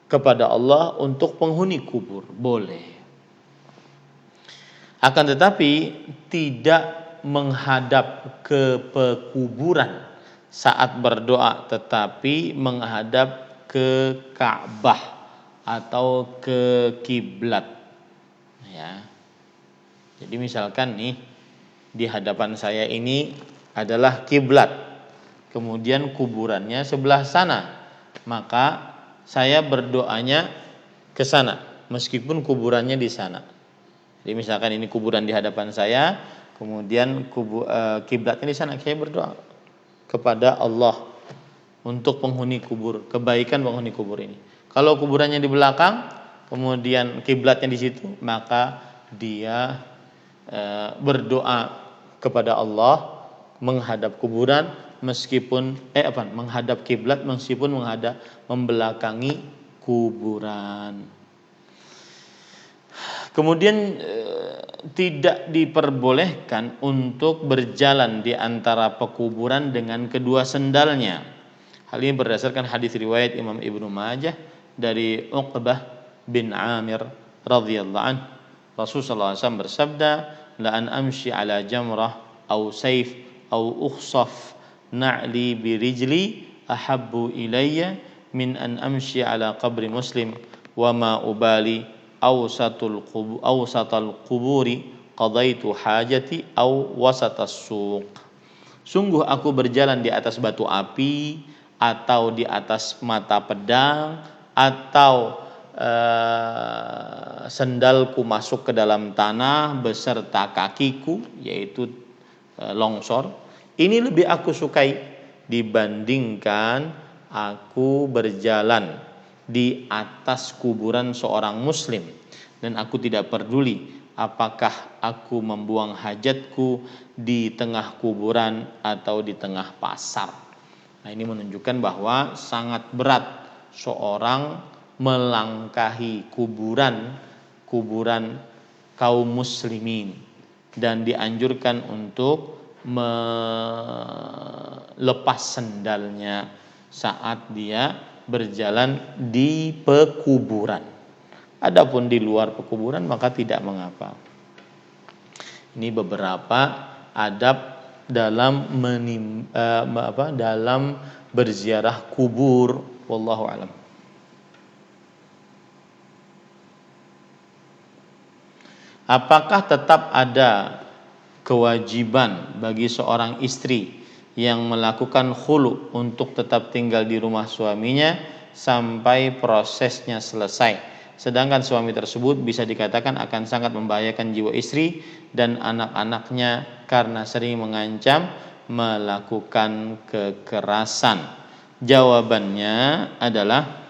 kepada Allah untuk penghuni kubur, boleh. Akan tetapi tidak menghadap ke pekuburan saat berdoa, tetapi menghadap ke Ka'bah atau ke kiblat. Ya. Jadi misalkan nih, di hadapan saya ini adalah kiblat, kemudian kuburannya sebelah sana, maka saya berdoanya ke sana meskipun kuburannya di sana. Jadi misalkan ini kuburan di hadapan saya, kemudian kiblatnya di sana, saya berdoa kepada Allah untuk penghuni kubur, kebaikan penghuni kubur ini. Kalau kuburannya di belakang, kemudian kiblatnya di situ, maka dia berdoa kepada Allah menghadap kuburan meskipun menghadap kiblat meskipun membelakangi kuburan. Kemudian tidak diperbolehkan untuk berjalan di antara pekuburan dengan kedua sendalnya. Hal ini berdasarkan hadis riwayat Imam Ibnu Majah dari Uqbah bin Amir radhiyallahu anhu. Rasulullah SAW bersabda, la an amshi ala jamrah aw sayf aw ukhsaf na'li bi rijli ahabbu ilayya min an amshi ala qabri muslim wa ma ubali awsatal quburi qadaitu hajati aw wasatas suq. Sungguh aku berjalan di atas batu api atau di atas mata pedang atau sendalku masuk ke dalam tanah beserta kakiku, yaitu longsor. Ini lebih aku sukai dibandingkan aku berjalan di atas kuburan seorang muslim, dan aku tidak peduli apakah aku membuang hajatku di tengah kuburan atau di tengah pasar. Nah, ini menunjukkan bahwa sangat berat seorang melangkahi kuburan kaum muslimin, dan dianjurkan untuk melepas sendalnya saat dia berjalan di pekuburan. Adapun di luar pekuburan maka tidak mengapa. Ini beberapa adab dalam dalam berziarah kubur. Wallahu a'lam. Apakah tetap ada kewajiban bagi seorang istri yang melakukan khulu untuk tetap tinggal di rumah suaminya sampai prosesnya selesai, sedangkan suami tersebut bisa dikatakan akan sangat membahayakan jiwa istri dan anak-anaknya karena sering mengancam melakukan kekerasan? Jawabannya adalah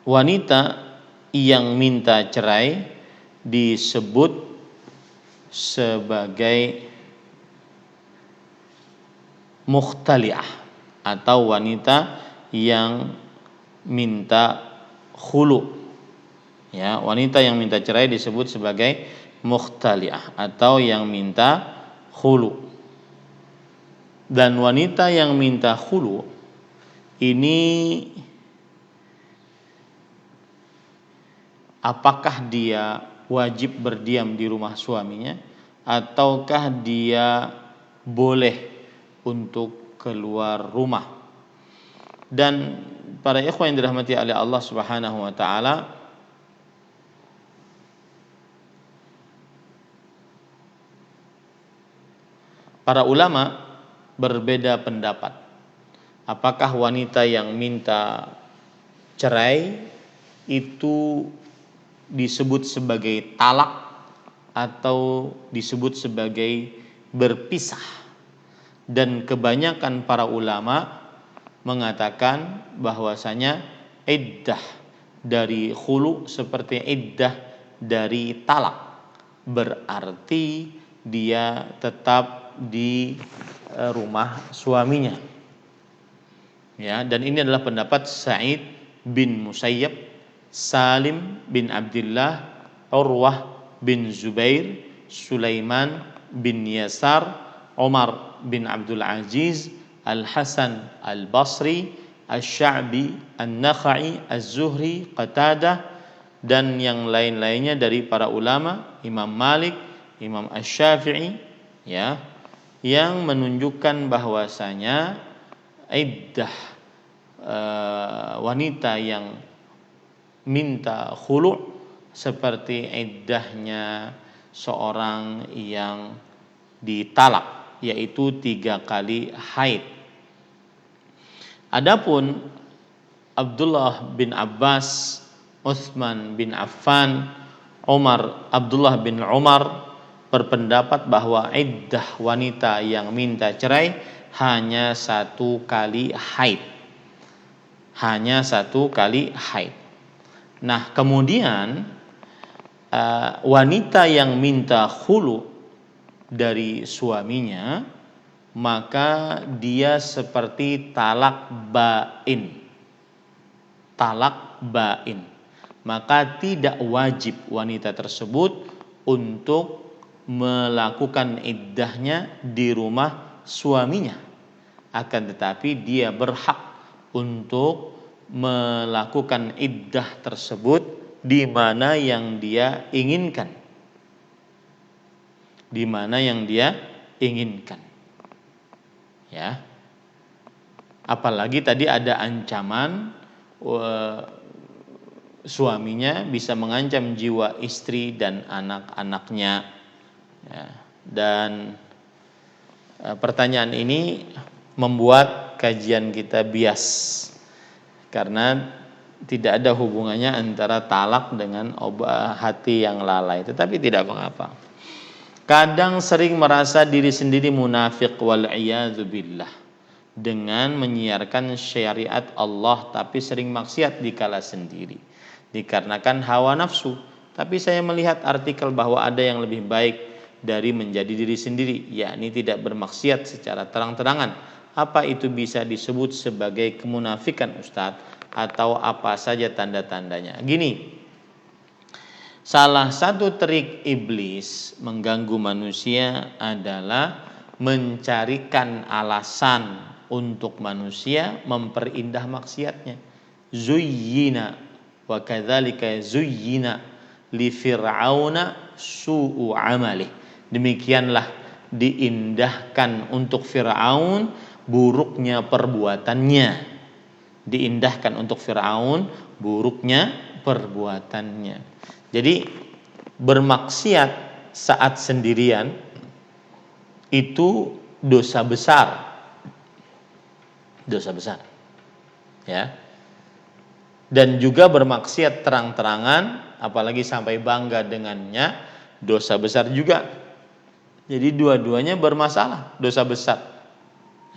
wanita yang minta cerai disebut sebagai mukhtali'ah atau wanita yang minta khulu. Ya, wanita yang minta cerai disebut sebagai mukhtali'ah atau yang minta khulu. Dan wanita yang minta khulu ini apakah dia wajib berdiam di rumah suaminya ataukah dia boleh untuk keluar rumah? Dan para ikhwan yang dirahmati oleh Allah Subhanahu wa taala, para ulama berbeda pendapat. Apakah wanita yang minta cerai itu disebut sebagai talak atau disebut sebagai berpisah? Dan kebanyakan para ulama mengatakan bahwasanya iddah dari khulu seperti iddah dari talak, berarti dia tetap di rumah suaminya. Ya, dan ini adalah pendapat Sa'id bin Musayyab, Salim bin Abdullah, Urwah bin Zubair, Sulaiman bin Yasar, Umar bin Abdul Aziz, Al-Hasan Al-Basri, Asy-Sya'bi, An-Nakhai, Az-Zuhri, Qatadah, dan yang lain-lainnya dari para ulama, Imam Malik, Imam Asy-Syafi'i, ya, yang menunjukkan bahwasanya iddah wanita yang minta khulu' seperti iddahnya seorang yang ditalak, yaitu 3 kali haid. Adapun Abdullah bin Abbas, Utsman bin Affan, Abdullah bin Umar berpendapat bahwa iddah wanita yang minta cerai hanya 1 kali haid. Hanya 1 kali haid. Nah, kemudian wanita yang minta khulu dari suaminya, maka dia seperti talak bain. Talak bain. Maka tidak wajib wanita tersebut untuk melakukan iddahnya di rumah suaminya. Akan tetapi dia berhak untuk melakukan iddah tersebut di mana yang dia inginkan. Di mana yang dia inginkan. Ya. Apalagi tadi ada ancaman suaminya bisa mengancam jiwa istri dan anak-anaknya. Ya. Dan pertanyaan ini membuat kajian kita bias karena tidak ada hubungannya antara talak dengan hati yang lalai. Tetapi tidak mengapa. Kadang sering merasa diri sendiri munafik wal'iyadzubillah dengan menyiarkan syariat Allah tapi sering maksiat dikala sendiri dikarenakan hawa nafsu. Tapi saya melihat artikel bahwa ada yang lebih baik dari menjadi diri sendiri, yakni tidak bermaksiat secara terang-terangan. Apa itu bisa disebut sebagai kemunafikan, Ustadz? Atau apa saja tanda-tandanya? Gini, salah satu trik iblis mengganggu manusia adalah mencarikan alasan untuk manusia memperindah maksiatnya. Zuyyina wa kadzalika zuyyina li fir'auna su'u amalih. Demikianlah diindahkan untuk Fir'aun buruknya perbuatannya. Diindahkan untuk Fir'aun buruknya perbuatannya. Jadi bermaksiat saat sendirian itu dosa besar. Dosa besar. Ya. dan juga bermaksiat terang-terangan apalagi sampai bangga dengannya dosa besar juga. Jadi dua-duanya bermasalah, dosa besar.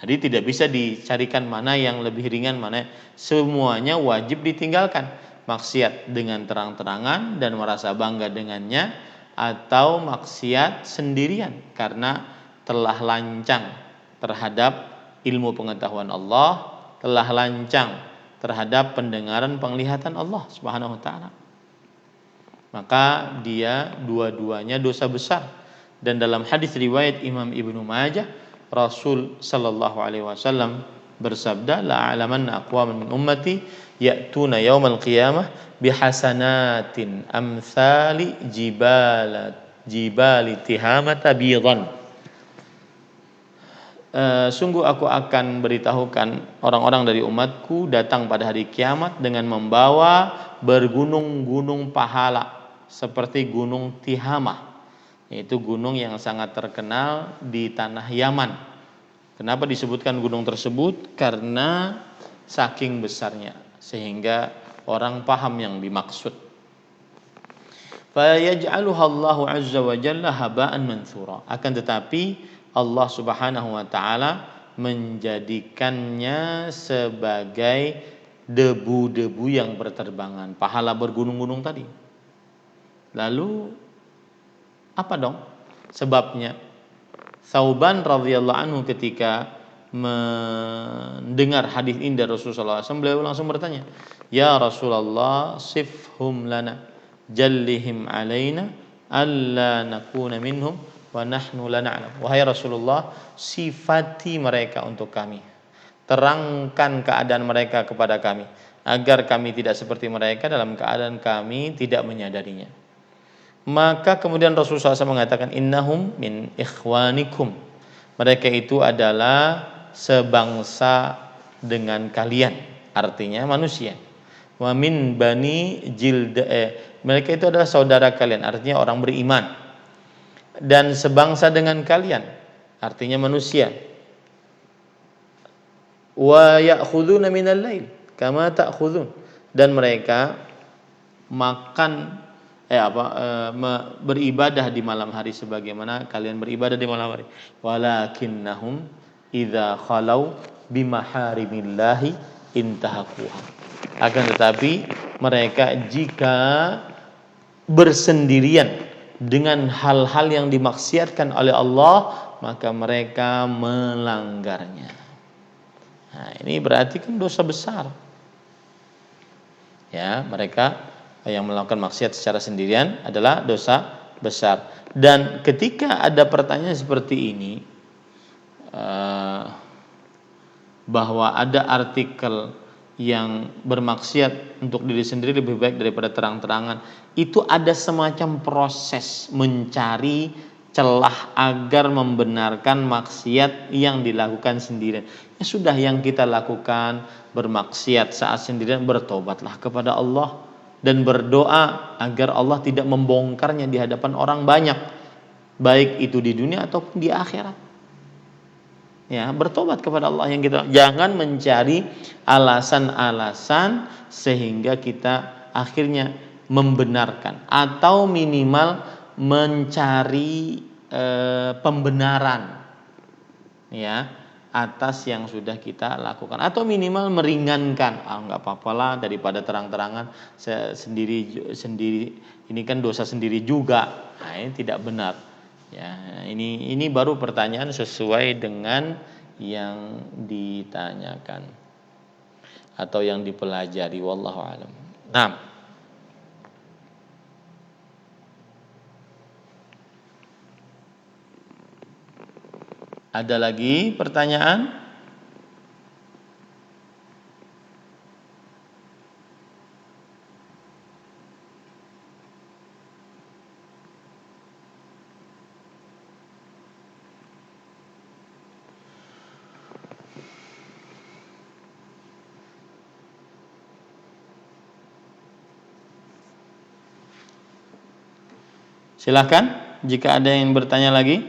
Jadi tidak bisa dicarikan mana yang lebih ringan, mana semuanya wajib ditinggalkan. Maksiat dengan terang-terangan dan merasa bangga dengannya, atau maksiat sendirian karena telah lancang terhadap ilmu pengetahuan Allah, telah lancang terhadap pendengaran penglihatan Allah Subhanahu wa taala. Maka dia dua-duanya dosa besar. Dan dalam hadis riwayat Imam Ibnu Majah, Rasul sallallahu alaihi wasallam bersabda, la alamanna aqwaman min ummati ya'tuna yaumal qiyamah bihasanatin amsali jibali tihamata bidhan. Sungguh aku akan beritahukan orang-orang dari umatku datang pada hari kiamat dengan membawa bergunung-gunung pahala seperti gunung Tihamah, yaitu gunung yang sangat terkenal di tanah Yaman. Kenapa disebutkan gunung tersebut? Karena saking besarnya sehingga orang paham yang dimaksud. Fa yaj'aluha Allahu 'azza wa jalla haba'an mansura. Akan tetapi Allah Subhanahu wa taala menjadikannya sebagai debu-debu yang berterbangan, pahala bergunung-gunung tadi. Lalu apa dong sebabnya? Thauban radhiyallahu anhu ketika mendengar hadis ini dari Rasulullah SAW, beliau langsung bertanya, ya Rasulullah, sifhum lana, jallihim alaina, alla nakuna minhum wa nahnu la na'lam. Wahai Rasulullah, sifati mereka untuk kami, terangkan keadaan mereka kepada kami, agar kami tidak seperti mereka dalam keadaan kami tidak menyadarinya. Maka kemudian Rasulullah SAW mengatakan, innahum min ikhwanikum, mereka itu adalah sebangsa dengan kalian, artinya manusia. Wa min bani mereka itu adalah saudara kalian, artinya orang beriman. Dan sebangsa dengan kalian, artinya manusia. Wa ya'khuduna minal lail kama ta'khudun, dan mereka makan beribadah di malam hari sebagaimana kalian beribadah di malam hari. Walakinnahum idza khalau bimaharimillahi intahaquha. Akan tetapi mereka jika bersendirian dengan hal-hal yang dimaksiatkan oleh Allah, maka mereka melanggarnya. Nah, ini berarti kan dosa besar. Ya, mereka yang melakukan maksiat secara sendirian adalah dosa besar. Dan ketika ada pertanyaan seperti ini, bahwa ada artikel yang bermaksiat untuk diri sendiri lebih baik daripada terang-terangan, itu ada semacam proses mencari celah agar membenarkan maksiat yang dilakukan sendirian. Ya sudah, yang kita lakukan bermaksiat saat sendirian, bertobatlah kepada Allah dan berdoa agar Allah tidak membongkarnya di hadapan orang banyak, baik itu di dunia ataupun di akhirat. Ya, bertobat kepada Allah yang kita, jangan mencari alasan-alasan sehingga kita akhirnya membenarkan atau minimal mencari pembenaran ya atas yang sudah kita lakukan, atau minimal meringankan, nggak apa-apalah daripada terang-terangan sendiri ini kan dosa sendiri juga. Nah, ini tidak benar ya. Ini baru pertanyaan sesuai dengan yang ditanyakan atau yang dipelajari, wallahu alam. Nah, ada lagi pertanyaan? Silakan jika ada yang bertanya lagi.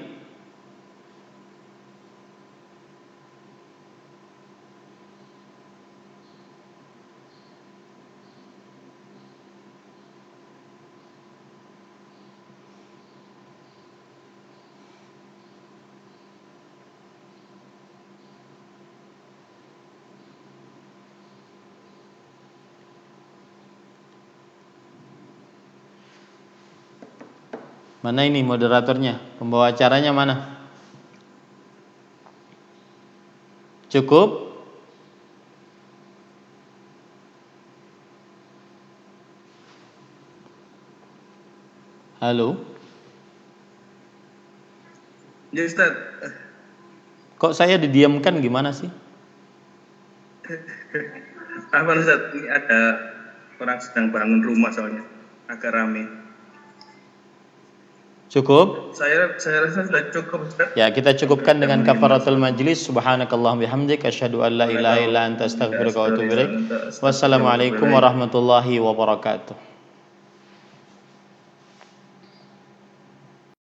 Mana ini moderatornya? Pembawa acaranya mana? Cukup? Halo? Ya Ustaz. Kok saya didiamkan gimana sih? Apa Ustaz? Ini ada orang sedang bangun rumah soalnya. Agak rame. Cukup? Saya rasa sudah cukup Ustaz. Ya, kita cukupkan dengan kafaratul majlis. Subhanakallahumma bihamdik asyhadu an la ilaha illa anta astaghfiruka wa atubu ilaik. Wassalamualaikum warahmatullahi wabarakatuh.